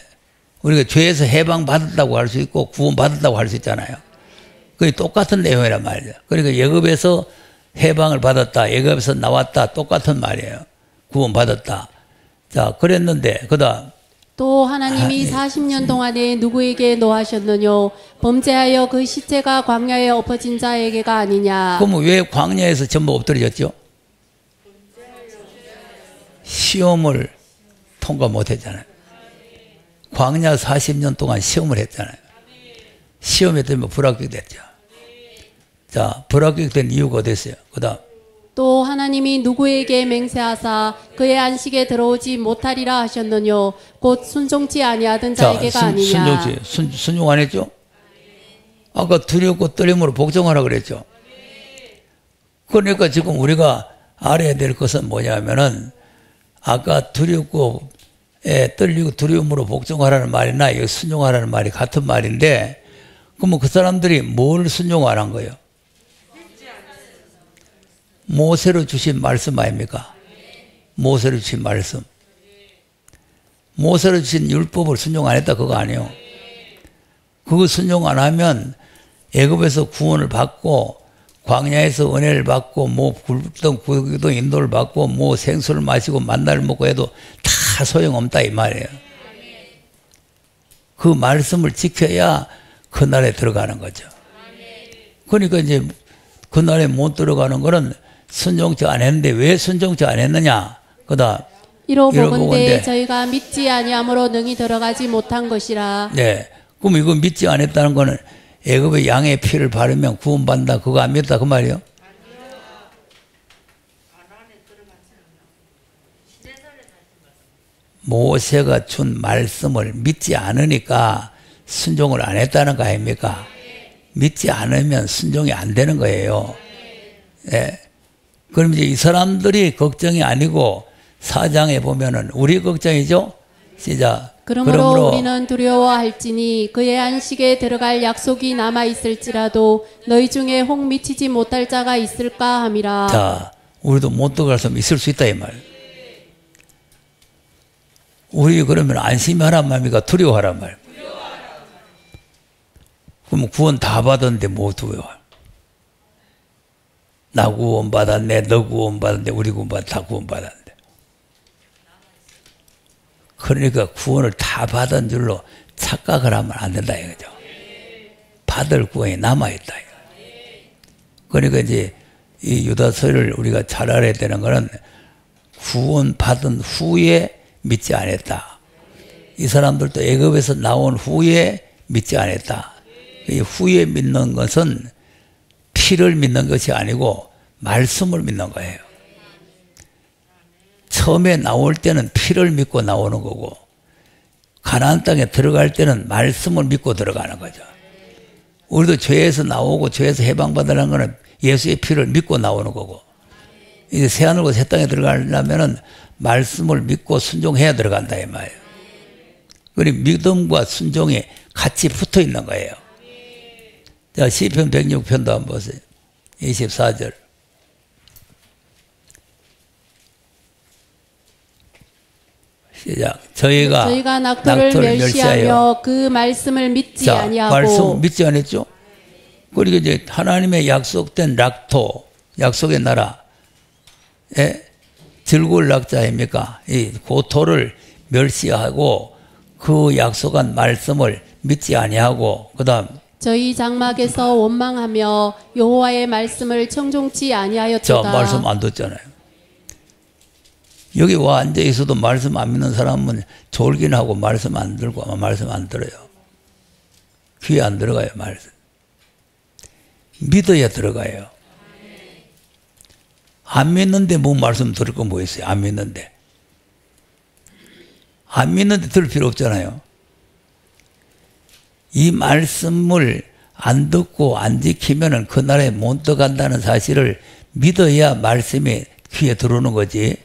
우리가 죄에서 해방받았다고 할 수 있고 구원받았다고 할 수 있잖아요. 그게 똑같은 내용이란 말이죠. 그러니까 애굽에서 해방을 받았다. 애굽에서 나왔다. 똑같은 말이에요. 구원받았다. 자, 그랬는데 그다음 또 하나님이 40년 동안에 누구에게 노하셨느뇨? 범죄하여 그 시체가 광야에 엎어진 자에게가 아니냐? 그럼 왜 광야에서 전부 엎드려졌죠? 시험을 통과 못했잖아요. 광야 40년 동안 시험을 했잖아요. 시험에 들면 불합격됐죠. 자, 불합격된 이유가 어딨어요? 그 다음 또 하나님이 누구에게 맹세하사 그의 안식에 들어오지 못하리라 하셨느뇨? 곧 순종치 아니하던 자에게가 아니냐? 순종 안 했죠? 아까 두렵고 떨림으로 복종하라 그랬죠? 그러니까 지금 우리가 알아야 될 것은 뭐냐면은 아까 두렵고 떨리고 두려움으로 복종하라는 말이나 여기 순종하라는 말이 같은 말인데 그러면 그 사람들이 뭘 순종 안 한 거예요? 모세로 주신 말씀 아닙니까? 모세로 주신 말씀. 모세로 주신 율법을 순종 안 했다 그거 아니에요. 그거 순종 안 하면 애굽에서 구원을 받고 광야에서 은혜를 받고 뭐 굴던 구기도 인도를 받고 뭐 생수를 마시고 만나를 먹고 해도 다 소용없다 이 말이에요. 그 말씀을 지켜야 그날에 들어가는 거죠. 그러니까 이제 그날에 못 들어가는 거는 순종치 안 했는데 왜 순종치 안 했느냐? 그다음 이로 보건대 저희가 믿지 아니함으로 능히 들어가지 못한 것이라. 네. 그럼 이거 믿지 않았다는 거는 애굽의 양의 피를 바르면 구원받는다 그거 안 믿다 그 말이에요? 모세가 준 말씀을 믿지 않으니까 순종을 안 했다는 거 아닙니까? 믿지 않으면 순종이 안 되는 거예요. 네. 그럼 이제 이 사람들이 걱정이 아니고 4장에 보면은 우리 걱정이죠? 시작. 그러므로 우리는 두려워할지니 그의 안식에 들어갈 약속이 남아있을지라도 너희 중에 혹 미치지 못할 자가 있을까 함이라. 자, 우리도 못 들어갈 사람 있을 수 있다 이 말. 우리 그러면 안심하란 말입니까? 두려워하란 말. 그럼 구원 다 받았는데 뭐 두려워? 나 구원 받았네, 너 구원 받았네, 우리 구원 받았네, 다 구원 받았는데. 그러니까 구원을 다 받은 줄로 착각을 하면 안 된다 이거죠. 받을 구원이 남아있다. 그러니까 이제 이 유다서를 우리가 잘 알아야 되는 거는 구원 받은 후에 믿지 않았다. 이 사람들도 애굽에서 나온 후에 믿지 않았다. 이 후에 믿는 것은 피를 믿는 것이 아니고 말씀을 믿는 거예요. 처음에 나올 때는 피를 믿고 나오는 거고 가나안 땅에 들어갈 때는 말씀을 믿고 들어가는 거죠. 우리도 죄에서 나오고 죄에서 해방받으려는 거는 예수의 피를 믿고 나오는 거고 이제 새하늘과 새 땅에 들어가려면 말씀을 믿고 순종해야 들어간다 이 말이에요. 그리고 믿음과 순종이 같이 붙어 있는 거예요. 자, 시편 106편도 한번 보세요. 24절. 시작. 저희가 낙토를 멸시하며 그 말씀을 믿지 자, 아니하고. 말씀 믿지 않았죠? 그리고 이제 하나님의 약속된 낙토, 약속의 나라, 즐거울 낙자입니까? 이 고토를 멸시하고 그 약속한 말씀을 믿지 아니하고 그다음 저희 장막에서 원망하며 여호와의 말씀을 청종치 아니하였도다. 자, 말씀 안 듣잖아요. 여기 와 앉아 있어도 말씀 안 믿는 사람은 졸긴 하고 말씀 안 들고 말씀 안 들어요. 귀에 안 들어가요 말씀. 믿어야 들어가요. 안 믿는데 뭐 말씀 들을 거 뭐 있어요? 안 믿는데. 안 믿는데 들을 필요 없잖아요. 이 말씀을 안 듣고 안 지키면은 그 나라에 못 들어간다는 사실을 믿어야 말씀이 귀에 들어오는 거지.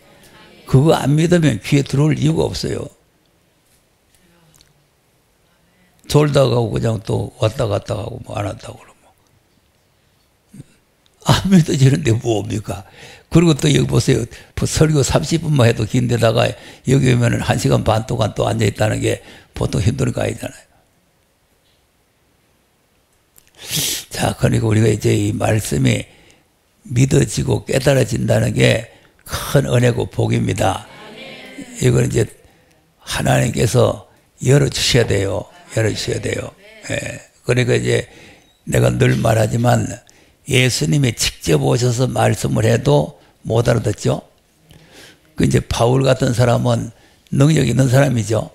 그거 안 믿으면 귀에 들어올 이유가 없어요. 졸다 가고 그냥 또 왔다 갔다 가고 뭐 안 왔다고 그러면 안 믿어지는데 뭡니까? 그리고 또 여기 보세요. 설교 30분만 해도 긴데다가 여기 오면은 1시간 반 동안 또 앉아있다는 게 보통 힘든 거 아니잖아요. 자, 그러니까 우리가 이제 이 말씀이 믿어지고 깨달아진다는 게 큰 은혜고 복입니다. 이걸 이제 하나님께서 열어주셔야 돼요. 열어주셔야 돼요. 예. 그러니까 이제 내가 늘 말하지만 예수님이 직접 오셔서 말씀을 해도 못 알아듣죠. 그 이제 바울 같은 사람은 능력 있는 사람이죠.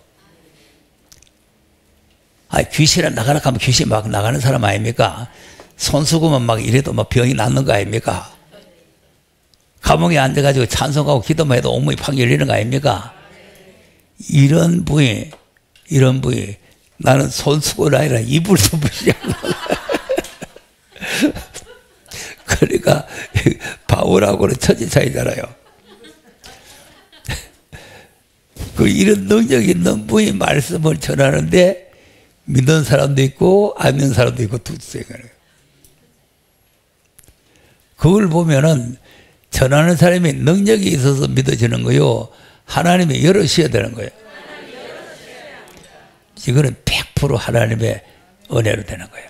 아, 귀신이 나가라 하면 귀신 막 나가는 사람 아닙니까? 손수고만 막 이래도 막 병이 낫는 거 아닙니까? 감옥에 앉아가지고 찬송하고 기도만 해도 온몸이 팍 열리는 거 아닙니까? 이런 분이 나는 손수고가 아니라 이불도 무시하고 그러니까 바울하고는 천지 차이잖아요. 그 이런 능력 있는 분이 말씀을 전하는데 믿는 사람도 있고 안 믿는 사람도 있고 두세 개예요. 그걸 보면은 전하는 사람이 능력이 있어서 믿어지는 거요. 하나님이 열어주셔야 되는 거예요. 이거는 100% 하나님의 은혜로 되는 거예요.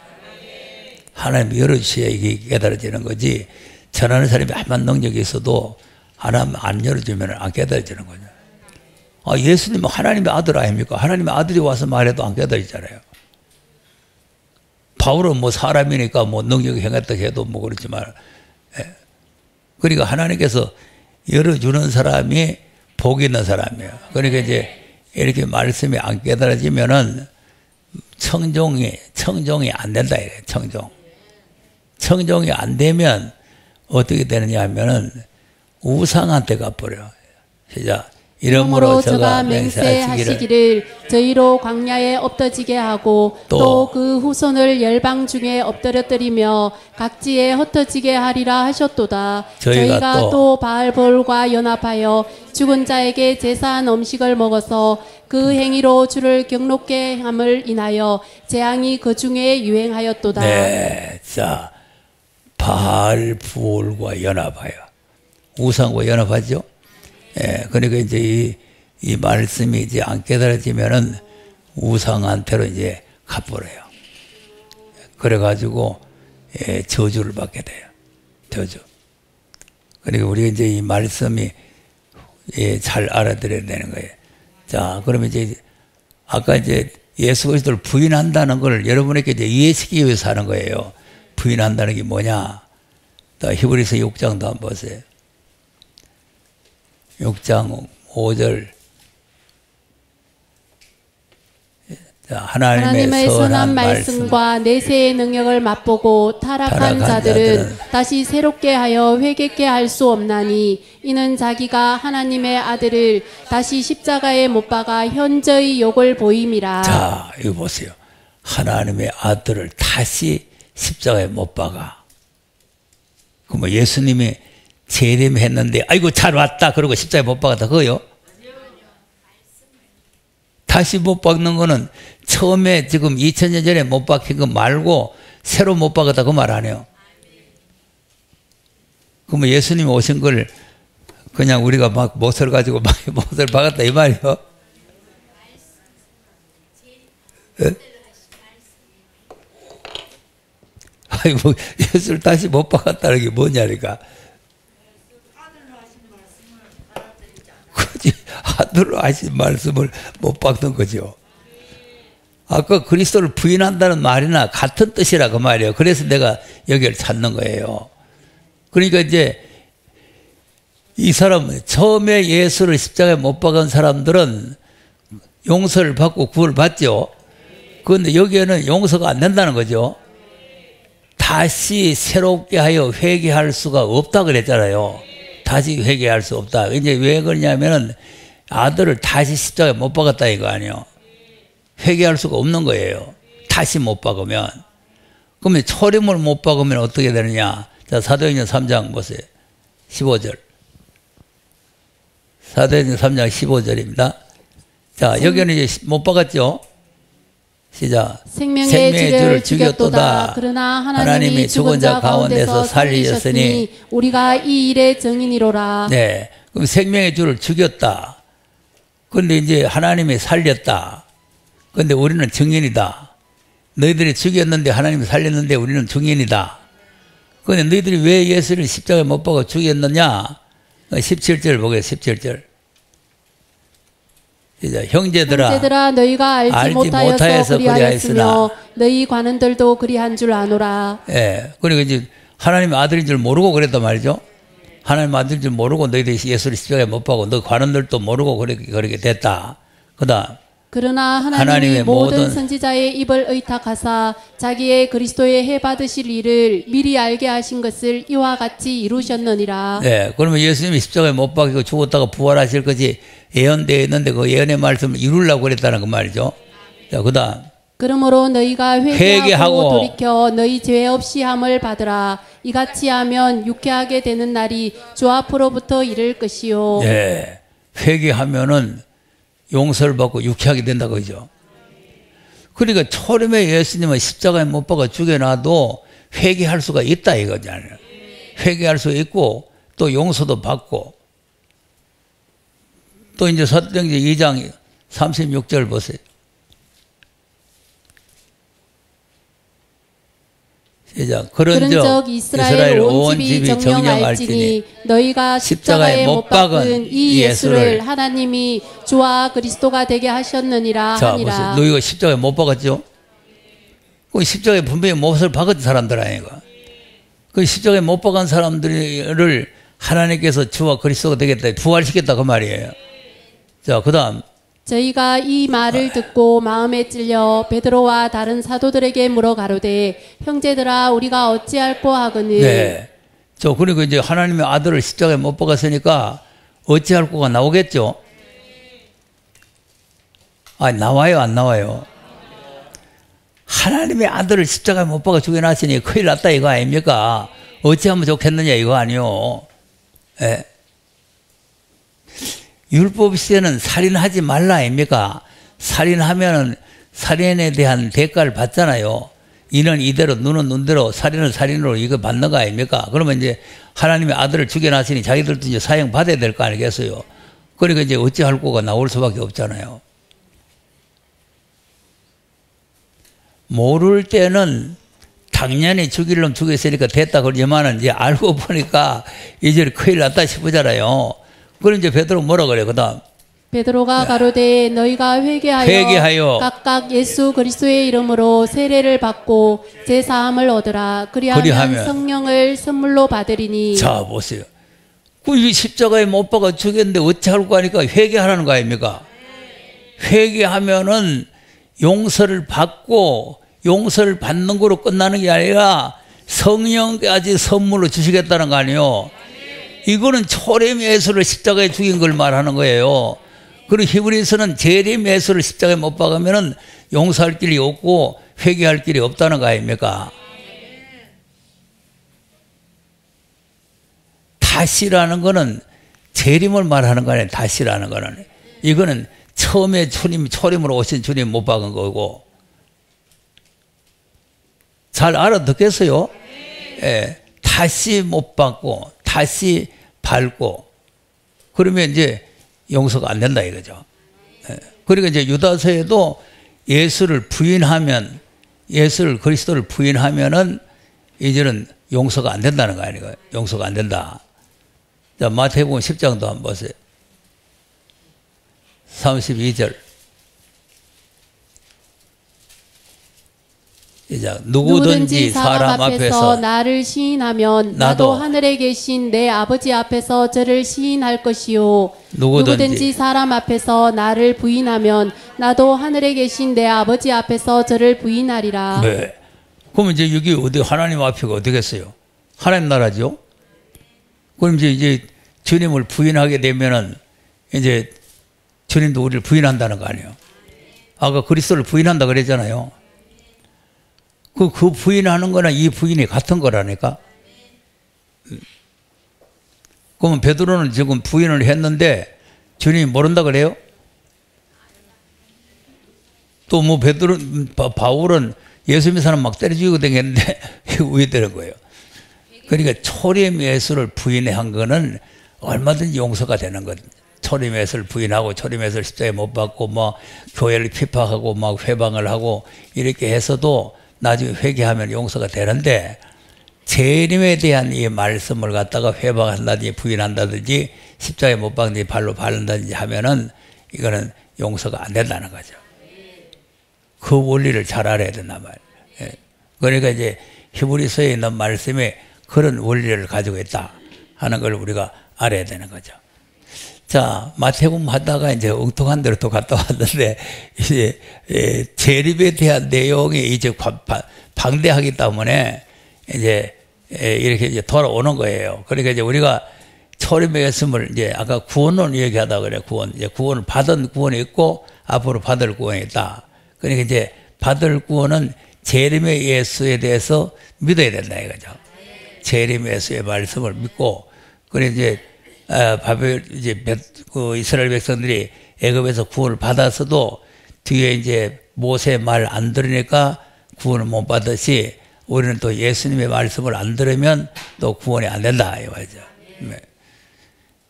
하나님이 열어주셔야 이게 깨달아지는 거지. 전하는 사람이 아무런 능력이 있어도 하나님 안 열어주면 안 깨달아지는 거죠. 아, 예수님은 하나님의 아들 아닙니까? 하나님의 아들이 와서 말해도 안 깨달아지잖아요. 바울은 뭐 사람이니까 뭐 능력이 행했다 해도 뭐 그렇지만, 예. 그러니까 하나님께서 열어주는 사람이 복 있는 사람이에요. 그러니까 이제 이렇게 말씀이 안 깨달아지면은 청종이 안 된다 이래요. 청종이 안 되면 어떻게 되느냐 하면은 우상한테 가버려요. 시작. 이러므로 저가 맹세하시기를 저희로 광야에 엎어지게 하고 또 그 후손을 열방 중에 엎드려뜨리며 각지에 흩어지게 하리라 하셨도다. 저희가 또 바알볼과 연합하여 죽은 자에게 제사한 음식을 먹어서 그 행위로 주를 경롭게 함을 인하여 재앙이 그 중에 유행하였도다. 네, 자, 바알볼과 연합하여 우상과 연합하죠. 예, 그러니까 이제 이 말씀이 이제 안 깨달아지면은 우상한테로 이제 가버려요. 그래가지고, 예, 저주를 받게 돼요. 저주. 그러니까 우리가 이제 이 말씀이, 예, 잘 알아들어야 되는 거예요. 자, 그러면 이제, 아까 이제 예수 그리스도를 부인한다는 걸 여러분에게 이제 이해시키기 위해서 하는 거예요. 부인한다는 게 뭐냐? 히브리서 6장도 한번 보세요. 6장 5절. 하나님의 선한 말씀과 내세의 능력을 맛보고 타락한 자들은 다시 새롭게 하여 회개케 할 수 없나니 이는 자기가 하나님의 아들을 다시 십자가에 못 박아 현저히 욕을 보임이라. 자, 이거 보세요. 하나님의 아들을 다시 십자가에 못 박아. 그 뭐 예수님이 재림했는데 아이고 잘 왔다 그러고 십자가에 못 박았다 그거요? 다시 못 박는 거는 처음에 지금 2000년 전에 못 박힌 거 말고 새로 못 박았다 그 말 아니에요. 그러면 예수님이 오신 걸 그냥 우리가 막 못을 가지고 막 못을 박았다 이 말이에요. 예? 아이고 예수를 다시 못 박았다는 게 뭐냐니까. 그지 아들로 하신 말씀을 못 박는 거죠. 아까 그리스도를 부인한다는 말이나 같은 뜻이라 그 말이에요. 그래서 내가 여기를 찾는 거예요. 그러니까 이제 이 사람 처음에 예수를 십자가에 못 박은 사람들은 용서를 받고 구원을 받죠. 그런데 여기에는 용서가 안 된다는 거죠. 다시 새롭게 하여 회개할 수가 없다 그랬잖아요. 다시 회개할 수 없다. 이제 왜 그러냐면은 아들을 다시 십자가에 못 박았다 이거 아니에요. 회개할 수가 없는 거예요. 다시 못 박으면. 그러면 초림을 못 박으면 어떻게 되느냐. 자, 사도행전 3장 보세요. 15절. 사도행전 3장 15절입니다. 자, 여기는 이제 못 박았죠? 시작. 생명의 주를 죽였도다. 그러나 하나님이 죽은 자 가운데서 살리셨으니 우리가 이 일의 증인이로라. 네. 그럼 생명의 주를 죽였다. 그런데 이제 하나님이 살렸다. 그런데 우리는 증인이다. 너희들이 죽였는데 하나님이 살렸는데 우리는 증인이다. 그런데 너희들이 왜 예수를 십자가에 못 박아 죽였느냐? 17절 보겠습니다. 17절. 형제들아 너희가 알지 못하여서 그리하였으며 너희 관원들도 그리한 줄 아노라. 예. 그리고 이제 하나님의 아들인 줄 모르고 그랬단 말이죠. 하나님의 아들인 줄 모르고 너희들이 예수를 십자가에 못 박고 너 관원들도 모르고 그렇게 됐다. 그다음 그러나 하나님이 모든 선지자의 입을 의탁하사 자기의 그리스도의 해 받으실 일을 미리 알게 하신 것을 이와 같이 이루셨느니라. 네, 그러면 예수님이 십자가에 못 박히고 죽었다가 부활하실 것이 예언되어 있는데 그 예언의 말씀을 이루려고 그랬다는 그 말이죠. 자, 그다음 그러므로 너희가 회개하고 돌이켜 너희 죄 없이 함을 받으라. 이같이 하면 유쾌하게 되는 날이 주 앞으로부터 이를 것이요. 네, 회개하면은 용서를 받고 유쾌하게 된다 그러죠. 그러니까 초림에 예수님은 십자가에 못 박아 죽여놔도 회개할 수가 있다 이거잖아요. 회개할 수 있고 또 용서도 받고 또 이제 사도행전 2장 36절 보세요. 시작. 그런즉 이스라엘 온 집이 정령할지니 너희가 십자가에 못 박은 이 예수를 하나님이 주와 그리스도가 되게 하셨느니라 하니라. 자, 보세요. 너희가 십자가에 못 박았죠? 그 십자가에 분명히 못을 박은 사람들 아니가. 그 십자가에 못 박은 사람들을 하나님께서 주와 그리스도가 되겠다, 부활시켰다 그 말이에요. 자, 그 다음. 저희가 이 말을 듣고 마음에 찔려 베드로와 다른 사도들에게 물어 가로되 형제들아 우리가 어찌할꼬 하거늘. 네. 그리고 이제 하나님의 아들을 십자가에 못 박았으니까 어찌할꼬가 나오겠죠. 나와요, 안 나와요? 하나님의 아들을 십자가에 못 박아 죽여놨으니 큰일 났다 이거 아닙니까? 어찌하면 좋겠느냐 이거 아니요. 예. 율법 시대는 살인하지 말라 아닙니까? 살인하면은 살인에 대한 대가를 받잖아요. 이는 이대로 눈은 눈대로 살인은 살인으로 이거 받는 거 아닙니까? 그러면 이제 하나님의 아들을 죽여놨으니 자기들도 이제 사형 받아야 될 거 아니겠어요? 그러니까 이제 어찌할 거가 나올 수밖에 없잖아요. 모를 때는 당연히 죽일 놈 죽였으니까 됐다 그러지만은 이제 알고 보니까 이제 큰일 났다 싶으잖아요. 그럼 이제 베드로 뭐라 그래요? 그다음 베드로가 가로되 너희가 회개하여 각각 예수 그리스도의 이름으로 세례를 받고 제 사함을 얻으라. 그리하면 성령을 선물로 받으리니. 자 보세요. 그 십자가에 못 박아 죽였는데 어찌하려고 하니까 회개하라는 거 아닙니까? 회개하면은 용서를 받고 용서를 받는 거로 끝나는 게 아니라 성령까지 선물로 주시겠다는 거 아니에요. 이거는 초림 예수를 십자가에 죽인 걸 말하는 거예요. 그리고 히브리서는 재림 예수를 십자가에 못 박으면 용서할 길이 없고 회개할 길이 없다는 거 아닙니까? 다시라는 거는 재림을 말하는 거 아니에요. 다시라는 거는. 이거는 처음에 초림으로 오신 주님 못 박은 거고. 잘 알아듣겠어요? 예, 다시 못 박고 다시 밟고 그러면 이제 용서가 안 된다 이거죠. 예. 그러니까 이제 유다서에도 예수를 부인하면 예수를 그리스도를 부인하면은 이제는 용서가 안 된다는 거 아니에요. 용서가 안 된다. 자, 마태복음 10장도 한번 보세요. 32절. 누구든지 사람 앞에서 나를 시인하면 나도 하늘에 계신 내 아버지 앞에서 저를 시인할 것이요. 누구든지 사람 앞에서 나를 부인하면 나도 하늘에 계신 내 아버지 앞에서 저를 부인하리라. 네. 그럼 이제 여기 어디 하나님 앞이가 어디겠어요? 하나님 나라죠. 그럼 이제 주님을 부인하게 되면은 이제 주님도 우리를 부인한다는 거 아니에요. 아까 그리스도를 부인한다 그랬잖아요. 그 부인하는 거나 이 부인이 같은 거라니까. 그러면 베드로는 지금 부인을 했는데 주님이 모른다 그래요? 또 뭐 바울은 예수 믿는 사람 막 때려 죽이고 다녔는데 왜 되는 거예요? 그러니까 초림 예수를 부인한 거는 얼마든지 용서가 되는 것. 초림 예수를 부인하고 초림 예수를 십자가에 못 박고 뭐 교회를 핍박하고 막 회방을 하고 이렇게 해서도 나중에 회개하면 용서가 되는데 재림에 대한 이 말씀을 갖다가 회방한다든지 부인한다든지 십자가에 못 박는지 발로 바른다든지 하면은 이거는 용서가 안 된다는 거죠. 그 원리를 잘 알아야 된단 말이에요. 그러니까 이제 히브리서에 있는 말씀에 그런 원리를 가지고 있다 하는 걸 우리가 알아야 되는 거죠. 자, 마태복음 하다가 이제 엉뚱한 데로 또 갔다 왔는데 이제 재림에 대한 내용이 이제 방대하기 때문에 이제 이렇게 이제 돌아오는 거예요. 그러니까 이제 우리가 초림의 말씀을 이제 아까 구원론 얘기하다 그래. 이제 구원을 받은 구원이 있고 앞으로 받을 구원이 있다. 그러니까 이제 받을 구원은 재림의 예수에 대해서 믿어야 된다 이거죠. 재림의 예수의 말씀을 믿고, 그래 이제 그 이스라엘 백성들이 애굽에서 구원을 받았어도 뒤에 이제 모세의 말 안 들으니까 구원을 못 받듯이 우리는 또 예수님의 말씀을 안 들으면 또 구원이 안 된다 이 말이죠. 네.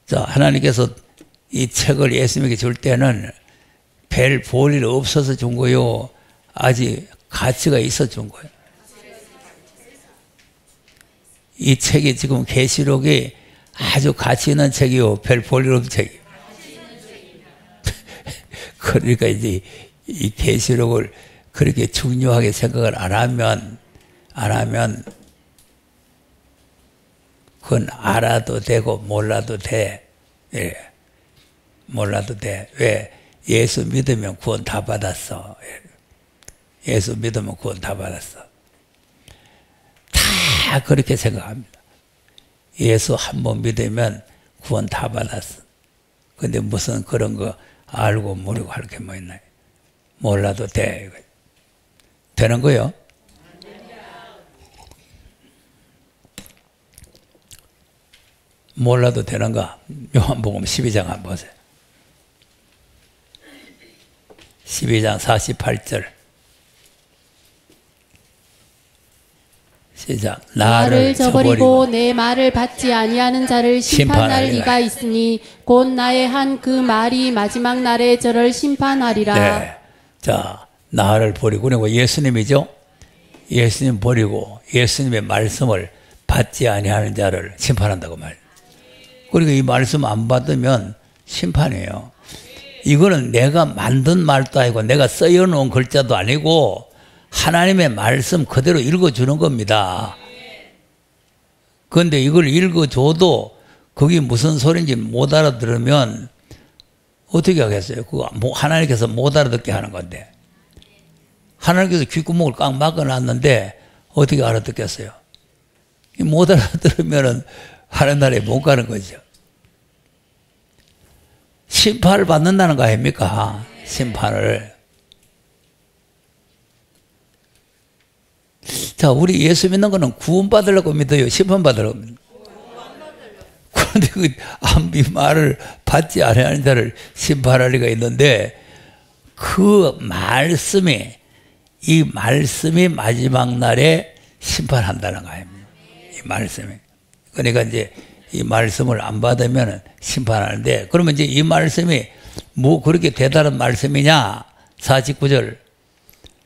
자, 하나님께서 이 책을 예수님에게 줄 때는 별 볼 일 없어서 준 거요, 아직 가치가 있어 준 거예요. 이 책이 지금 계시록이 아주 가치 있는 책이요, 별 볼 일 없는 책이에요. 그러니까 이제 이 계시록을 그렇게 중요하게 생각을 안 하면 그건 알아도 되고 몰라도 돼. 예. 몰라도 돼. 왜? 예수 믿으면 구원 다 받았어. 예수 믿으면 구원 다 받았어. 다 그렇게 생각합니다. 예수 한 번 믿으면 구원 다 받았어. 근데 무슨 그런 거 알고 모르고 할 게 뭐 있나요? 몰라도 돼. 되는 거요? 몰라도 되는가? 요한복음 12장 한번 보세요. 12장 48절. 시작. 나를 저버리고 내 말을 받지 아니하는 자를 심판할 이가 있으니 곧 나의 한 그 말이 마지막 날에 저를 심판하리라. 네. 자, 나를 버리고, 그리고 예수님이죠. 예수님 버리고 예수님의 말씀을 받지 아니하는 자를 심판한다고 말이에요. 그리고 이 말씀 안 받으면 심판이에요. 이거는 내가 만든 말도 아니고 내가 써놓은 글자도 아니고 하나님의 말씀 그대로 읽어주는 겁니다. 그런데 이걸 읽어줘도 그게 무슨 소리인지 못 알아들으면 어떻게 하겠어요? 그거 하나님께서 못 알아듣게 하는 건데. 하나님께서 귓구멍을 꽉 막아놨는데 어떻게 알아듣겠어요? 못 알아들으면 하나님 나라에 못 가는 거죠. 심판을 받는다는 거 아닙니까? 심판을. 자, 우리 예수 믿는 거는 구원받으려고 믿어요? 심판받으려고 믿어요? 그런데 그 말을 받지 않은 자를 심판할 리가 있는데, 그 말씀이, 이 말씀이 마지막 날에 심판한다는 거 아닙니까? 이 말씀이. 그러니까 이제 이 말씀을 안 받으면 심판하는데, 그러면 이제 이 말씀이 뭐 그렇게 대단한 말씀이냐? 49절.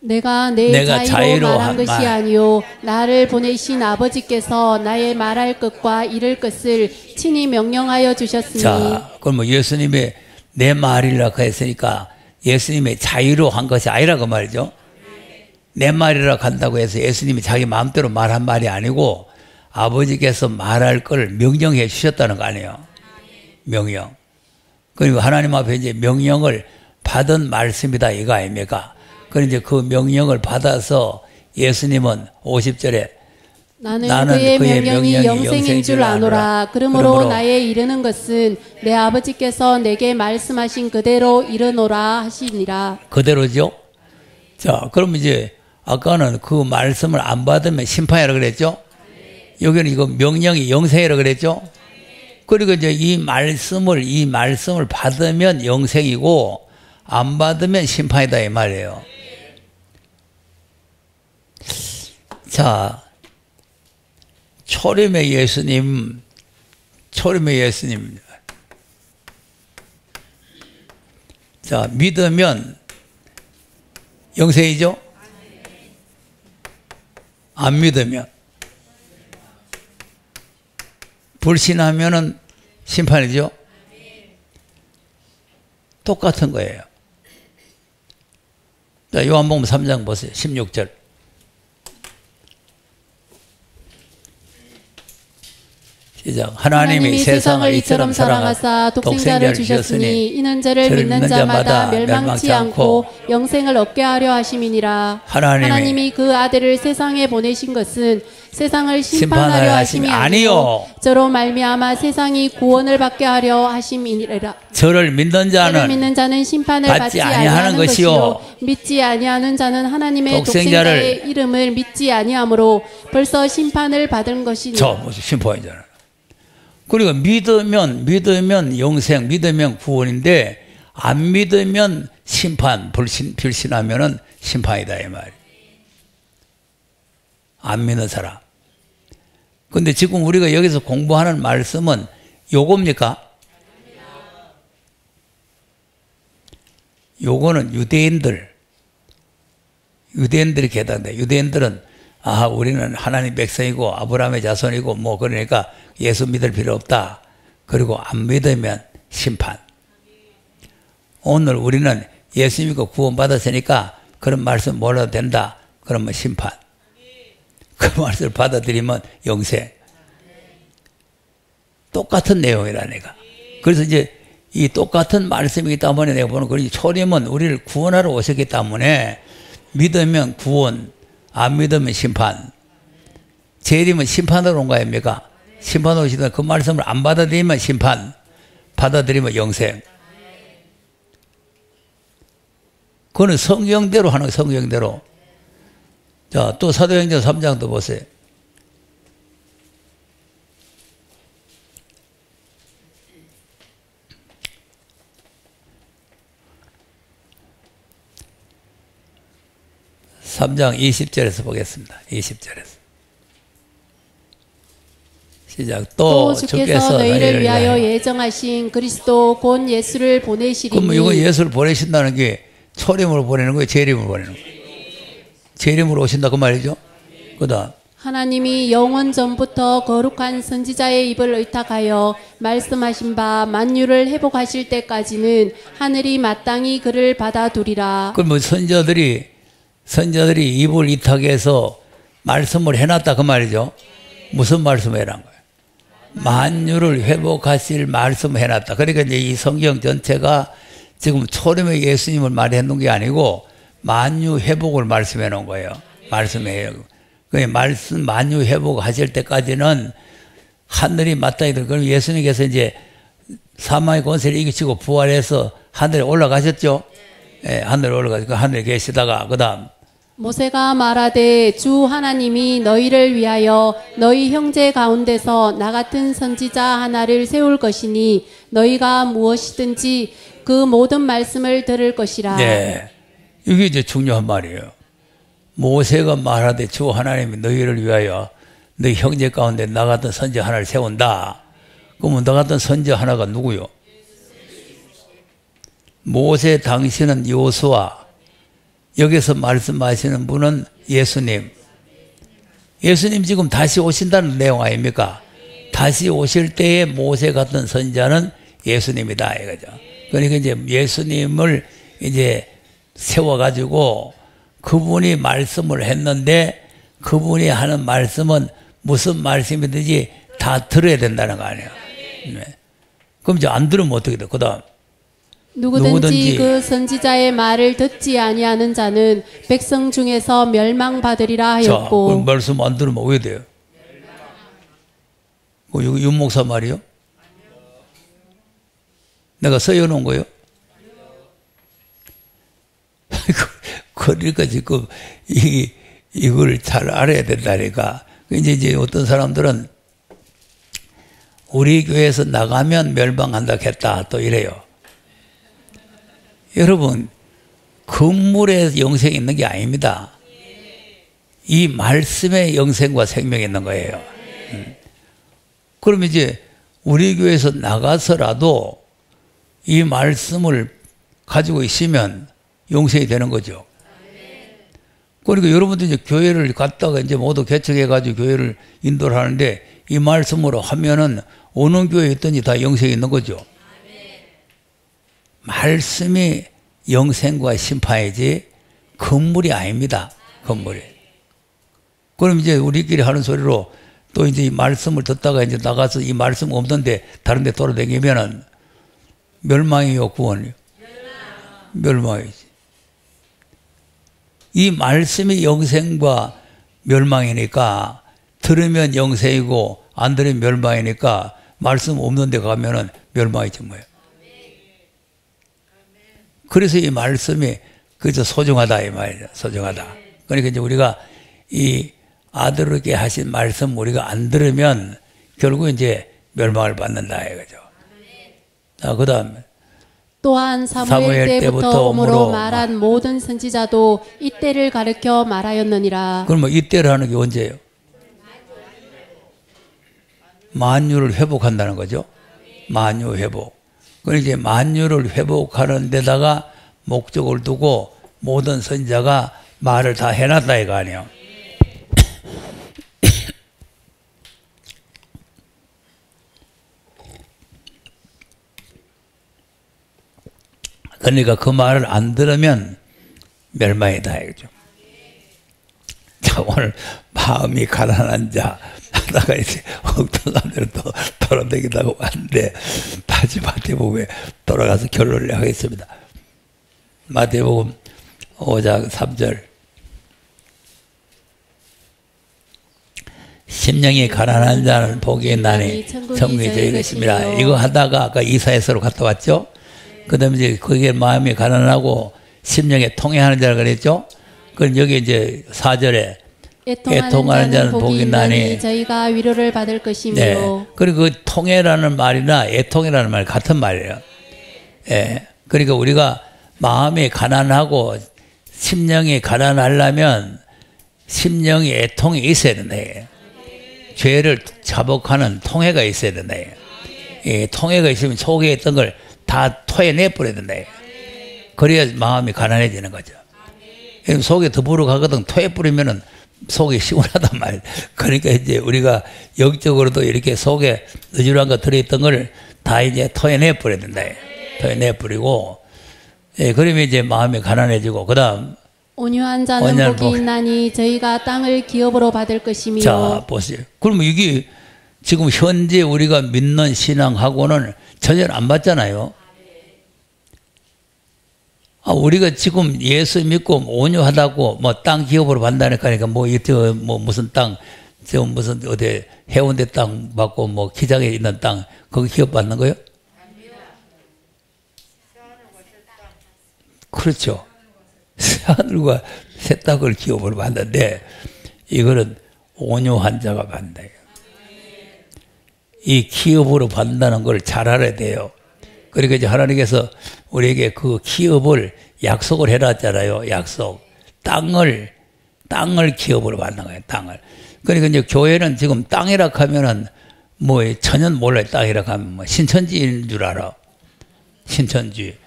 내가 내 자의로 말한 것이 아니요 나를 보내신 아버지께서 나의 말할 것과 이를 것을 친히 명령하여 주셨으니. 자, 그럼 뭐 예수님의 내 말이라고 했으니까 예수님의 자의로 한 것이 아니라고 말이죠. 내 말이라고 한다고 해서 예수님이 자기 마음대로 말한 말이 아니고 아버지께서 말할 걸 명령해 주셨다는 거 아니에요. 명령. 그리고 하나님 앞에 이제 명령을 받은 말씀이다 이거 아닙니까? 그런데 이제 그 명령을 받아서 예수님은 50절에 나는 그의 명령이 영생인 줄 아노라. 그러므로 나의 이르는 것은 내 아버지께서 내게 말씀하신 그대로 이르노라 하시니라. 그대로죠. 자, 그럼 이제 아까는 그 말씀을 안 받으면 심판이라고 그랬죠? 여기는 이거 명령이 영생이라고 그랬죠? 그리고 이제 이 말씀을 받으면 영생이고 안 받으면 심판이다 이 말이에요. 자, 초림의 예수님. 자, 믿으면 영생이죠? 안 믿으면 불신하면은 심판이죠? 똑같은 거예요. 자, 요한복음 3장 보세요. 16절. 시작. 하나님이 세상을 이처럼 사랑하사 독생자를 주셨으니 이는 저를 믿는 자마다 멸망치 않고 영생을 얻게 하려 하심이니라. 하나님이 그 아들을 세상에 보내신 것은 세상을 심판하려 하심이 아니요 저로 말미암아 세상이 구원을 받게 하려 하심이니라. 저를 믿는 자는 심판을 받지 아니하는 것이요 믿지 아니하는 자는 하나님의 독생자의 이름을 믿지 아니하므로 벌써 심판을 받은 것이니. 심판이잖아요. 그리고 믿으면 영생, 믿으면 구원인데 안 믿으면 심판, 불신하면은 심판이다 이 말이에요. 안 믿는 사람. 근데 지금 우리가 여기서 공부하는 말씀은 요겁니까? 요거는 유대인들이 계단데 유대인들은 우리는 하나님 백성이고 아브라함의 자손이고 그러니까 예수 믿을 필요 없다. 그리고 안 믿으면 심판. 오늘 우리는 예수 믿고 구원받았으니까 그런 말씀 몰라도 된다. 그러면 심판. 그 말씀을 받아들이면 영생. 똑같은 내용이라니까. 그래서 이제 이 똑같은 말씀이기 때문에 내가 보는 거는 초림은 우리를 구원하러 오셨기 때문에 믿으면 구원, 안 믿으면 심판. 재림은 심판으로 온 거 아닙니까? 심판으로 오시다 그 말씀을 안 받아들이면 심판, 받아들이면 영생. 그거는 성경대로 하는 거예요, 성경대로. 자, 또 사도행전 3장도 보세요. (3장) 20절에서 보겠습니다. 20절에서 시작. 또 주께서 너희를 위하여 예정하신 그리스도 곧 예수를 보내시리니. 그럼 이거 예수를 보내신다는 게 초림으로 보내는 거예요, 재림으로 보내는 거예요? 재림으로 오신다 그 말이죠. 그다음 하나님이 영원 전부터 거룩한 선지자의 입을 의탁하여 말씀하신 바 만유를 회복하실 때까지는 하늘이 마땅히 그를 받아두리라. 그럼 선지자들이 입을 의탁해서 말씀을 해놨다 그 말이죠. 무슨 말씀을 해놓은 거예요? 만유를 회복하실 말씀을 해놨다. 그러니까 이제 이 성경 전체가 지금 초림의 예수님을 말해놓은 게 아니고 만유 회복을 말씀해 놓은 거예요. 말씀해요. 그 말씀 만유 회복하실 때까지는 하늘이 마땅히 들. 그럼 예수님께서 이제 사망의 권세를 이기시고 부활해서 하늘에 올라가셨죠. 예, 하늘에 올라가시고 하늘에 계시다가 그다음 모세가 말하되 주 하나님이 너희를 위하여 너희 형제 가운데서 나 같은 선지자 하나를 세울 것이니 너희가 무엇이든지 그 모든 말씀을 들을 것이라. 네, 이게 이제 중요한 말이에요. 모세가 말하되 주 하나님이 너희를 위하여 너희 형제 가운데 나 같은 선지자 하나를 세운다. 그러면 나 같은 선지자 하나가 누구요? 모세 당시는 여호수아, 여기서 말씀하시는 분은 예수님. 예수님 지금 다시 오신다는 내용 아닙니까? 다시 오실 때에 모세 같은 선지자는 예수님이다 이거죠. 그러니까 이제 예수님을 이제 세워가지고 그분이 말씀을 했는데 그분이 하는 말씀은 무슨 말씀이든지 다 들어야 된다는 거 아니에요. 네. 그럼 이제 안 들으면 어떻게 돼? 그다음 누구든지 그 선지자의 말을 듣지 아니하는 자는 백성 중에서 멸망받으리라 하였고. 자, 말씀 안 들으면 왜 돼요? 여기 윤 목사 말이요? 내가 써놓은 거요? 그러니까 지금 이걸 잘 알아야 된다니까. 이제 어떤 사람들은 우리 교회에서 나가면 멸망한다 했다 또 이래요. 여러분, 건물에 영생이 있는 게 아닙니다. 이 말씀에 영생과 생명이 있는 거예요. 그럼 이제 우리 교회에서 나가서라도 이 말씀을 가지고 있으면 영생이 되는 거죠. 그러니까 여러분들 이제 교회를 갔다가 이제 모두 개척해가지고 교회를 인도를 하는데 이 말씀으로 하면은 어느 교회에 있든지 다 영생이 있는 거죠. 말씀이 영생과 심판이지 건물이 아닙니다. 건물이. 그럼 이제 우리끼리 하는 소리로 또 이제 이 말씀을 듣다가 이제 나가서 이 말씀 없는데 다른 데 돌아다니면은 멸망이요, 구원이요? 멸망이지. 이 말씀이 영생과 멸망이니까 들으면 영생이고 안 들으면 멸망이니까 말씀 없는 데 가면은 멸망이지 뭐예요. 그래서 이 말씀이 그저 소중하다 이 말이죠. 소중하다. 그러니까 이제 우리가 이 아들에게 하신 말씀 우리가 안 들으면 결국 이제 멸망을 받는다 이거죠. 자, 그다음에 또한 사무엘 때부터 오므로 말한 모든 선지자도 이때를 가르쳐 말하였느니라. 그러면 이때를 하는 게 언제예요? 만유를 회복한다는 거죠. 만유 회복. 그러니까 이제 만유를 회복하는 데다가 목적을 두고 모든 선지자가 말을 다 해놨다 이거 아니에요. 그러니까 그 말을 안 들으면 멸망이다 이거죠. 자, 오늘 마음이 가난한 자 하다가 이제 엉뚱한 데로 또 돌아다니다고 왔는데 다시 마태복음에 돌아가서 결론을 하겠습니다. 마태복음 5장 3절. 심령이 가난한 자는 복이 있나니 천국이 저희 것입니다. 이거 하다가 아까 이사야서로 갔다 왔죠. 그 다음에 이제 그게 마음이 가난하고 심령에 통해하는 자를 그랬죠. 그럼 여기 이제 4절에 애통하는 자는 복이 있나니 저희가 위로를 받을 것이며. 네. 그리고 그 통해라는 말이나 애통이라는 말 같은 말이에요. 예. 그러니까 우리가 마음이 가난하고 심령이 가난하려면 심령이 애통이 있어야 된다. 죄를 자복하는 통해가 있어야 된다. 예. 통해가 있으면 속에 있던 걸 다 토해내 버려야 된다. 그래야 마음이 가난해지는 거죠. 속에 더불어 가거든 토해 뿌리면은 속이 시원하단 말이에요. 그러니까 이제 우리가 영적으로도 이렇게 속에 느줄한 거 들어있던 걸 다 이제 토해내 버려야 된다. 토해내 버리고, 예, 그러면 이제 마음이 가난해지고, 그 다음. 온유한 자는 복이 있나니 저희가 땅을 기업으로 받을 것이며. 자, 보세요. 그러면 이게 지금 현재 우리가 믿는 신앙하고는 전혀 안 맞잖아요. 우리가 지금 예수 믿고 온유하다고 뭐 땅 기업으로 받는다니까 뭐 무슨 땅, 저 무슨 어디 해운대 땅 받고 뭐 기장에 있는 땅 거기 기업 받는 거요? 그렇죠. 새하늘과 새 땅을 기업으로 받는데 이거는 온유한 자가 받는다. 이 기업으로 받는다는 걸 잘 알아야 돼요. 그러니까 이제 하나님께서 우리에게 그 기업을 약속을 해놨잖아요. 약속. 땅을 기업으로 받는 거예요. 땅을. 그러니까 이제 교회는 지금 땅이라 하면은 뭐 전혀 몰라요. 땅이라 하면 뭐 신천지인 줄 알아. 신천지.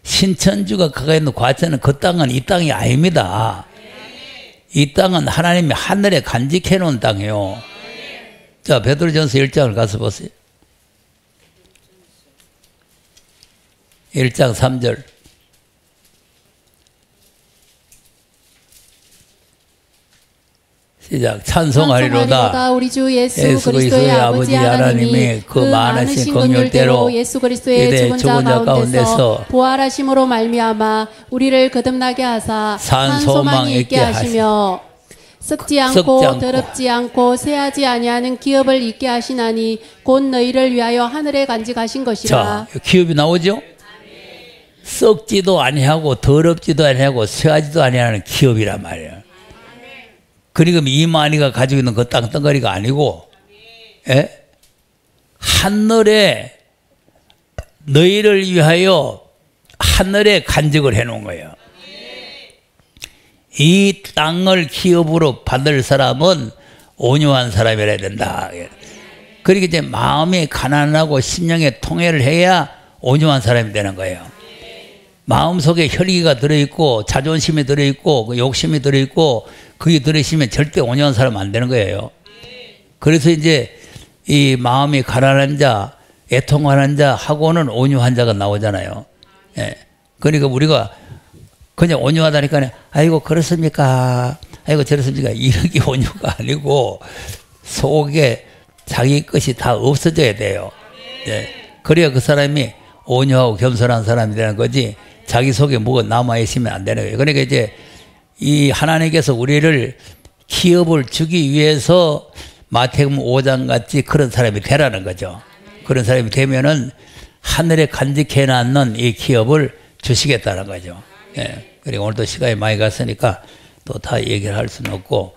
신천지가 가가 있는 과천은 그 땅은 이 땅이 아닙니다. 이 땅은 하나님이 하늘에 간직해 놓은 땅이에요. 자, 베드로전서 1장을 가서 보세요. 1장 3절. 시작. 찬송하리로다. 우리 주 예수 그리스도의 아버지 하나님이 그 많으신 긍휼대로 예수 그리스도의 죽은 자 가운데서 부활하심으로 말미암아 우리를 거듭나게 하사 산 소망이 있게 하시며 썩지 않고 더럽지 않고 쇠하지 아니하는 기업을 있게 하시나니 곧 너희를 위하여 하늘에 간직하신 것이라. 자, 기업이 나오죠? 썩지도 아니하고 더럽지도 아니하고 쇠하지도 아니하는 기업이란 말이에요. 그러니까 이만희가 가지고 있는 그 땅덩어리가 아니고, 예? 하늘에 너희를 위하여 하늘에 간직을 해놓은 거예요. 이 땅을 기업으로 받을 사람은 온유한 사람이라야 된다. 그러니까 이제 마음이 가난하고 심령에 통해를 해야 온유한 사람이 되는 거예요. 마음속에 혈기가 들어있고 자존심이 들어있고 욕심이 들어있고 그게 들어있으면 절대 온유한 사람 안 되는 거예요. 그래서 이제 이 마음이 가난한 자, 애통하는 자하고는 온유한 자가 나오잖아요. 예. 그러니까 우리가 그냥 온유하다니까 아이고 그렇습니까? 아이고 저렇습니까? 이런 게 온유가 아니고 속에 자기 것이 다 없어져야 돼요. 예. 그래야 그 사람이 온유하고 겸손한 사람이 되는 거지 자기 속에 뭐가 남아있으면 안 되는 거예요. 그러니까 이제 이 하나님께서 우리를 기업을 주기 위해서 마태복음 5장 같이 그런 사람이 되라는 거죠. 그런 사람이 되면은 하늘에 간직해 놨는 이 기업을 주시겠다는 거죠. 예. 그리고 오늘도 시간이 많이 갔으니까 또 다 얘기를 할 수는 없고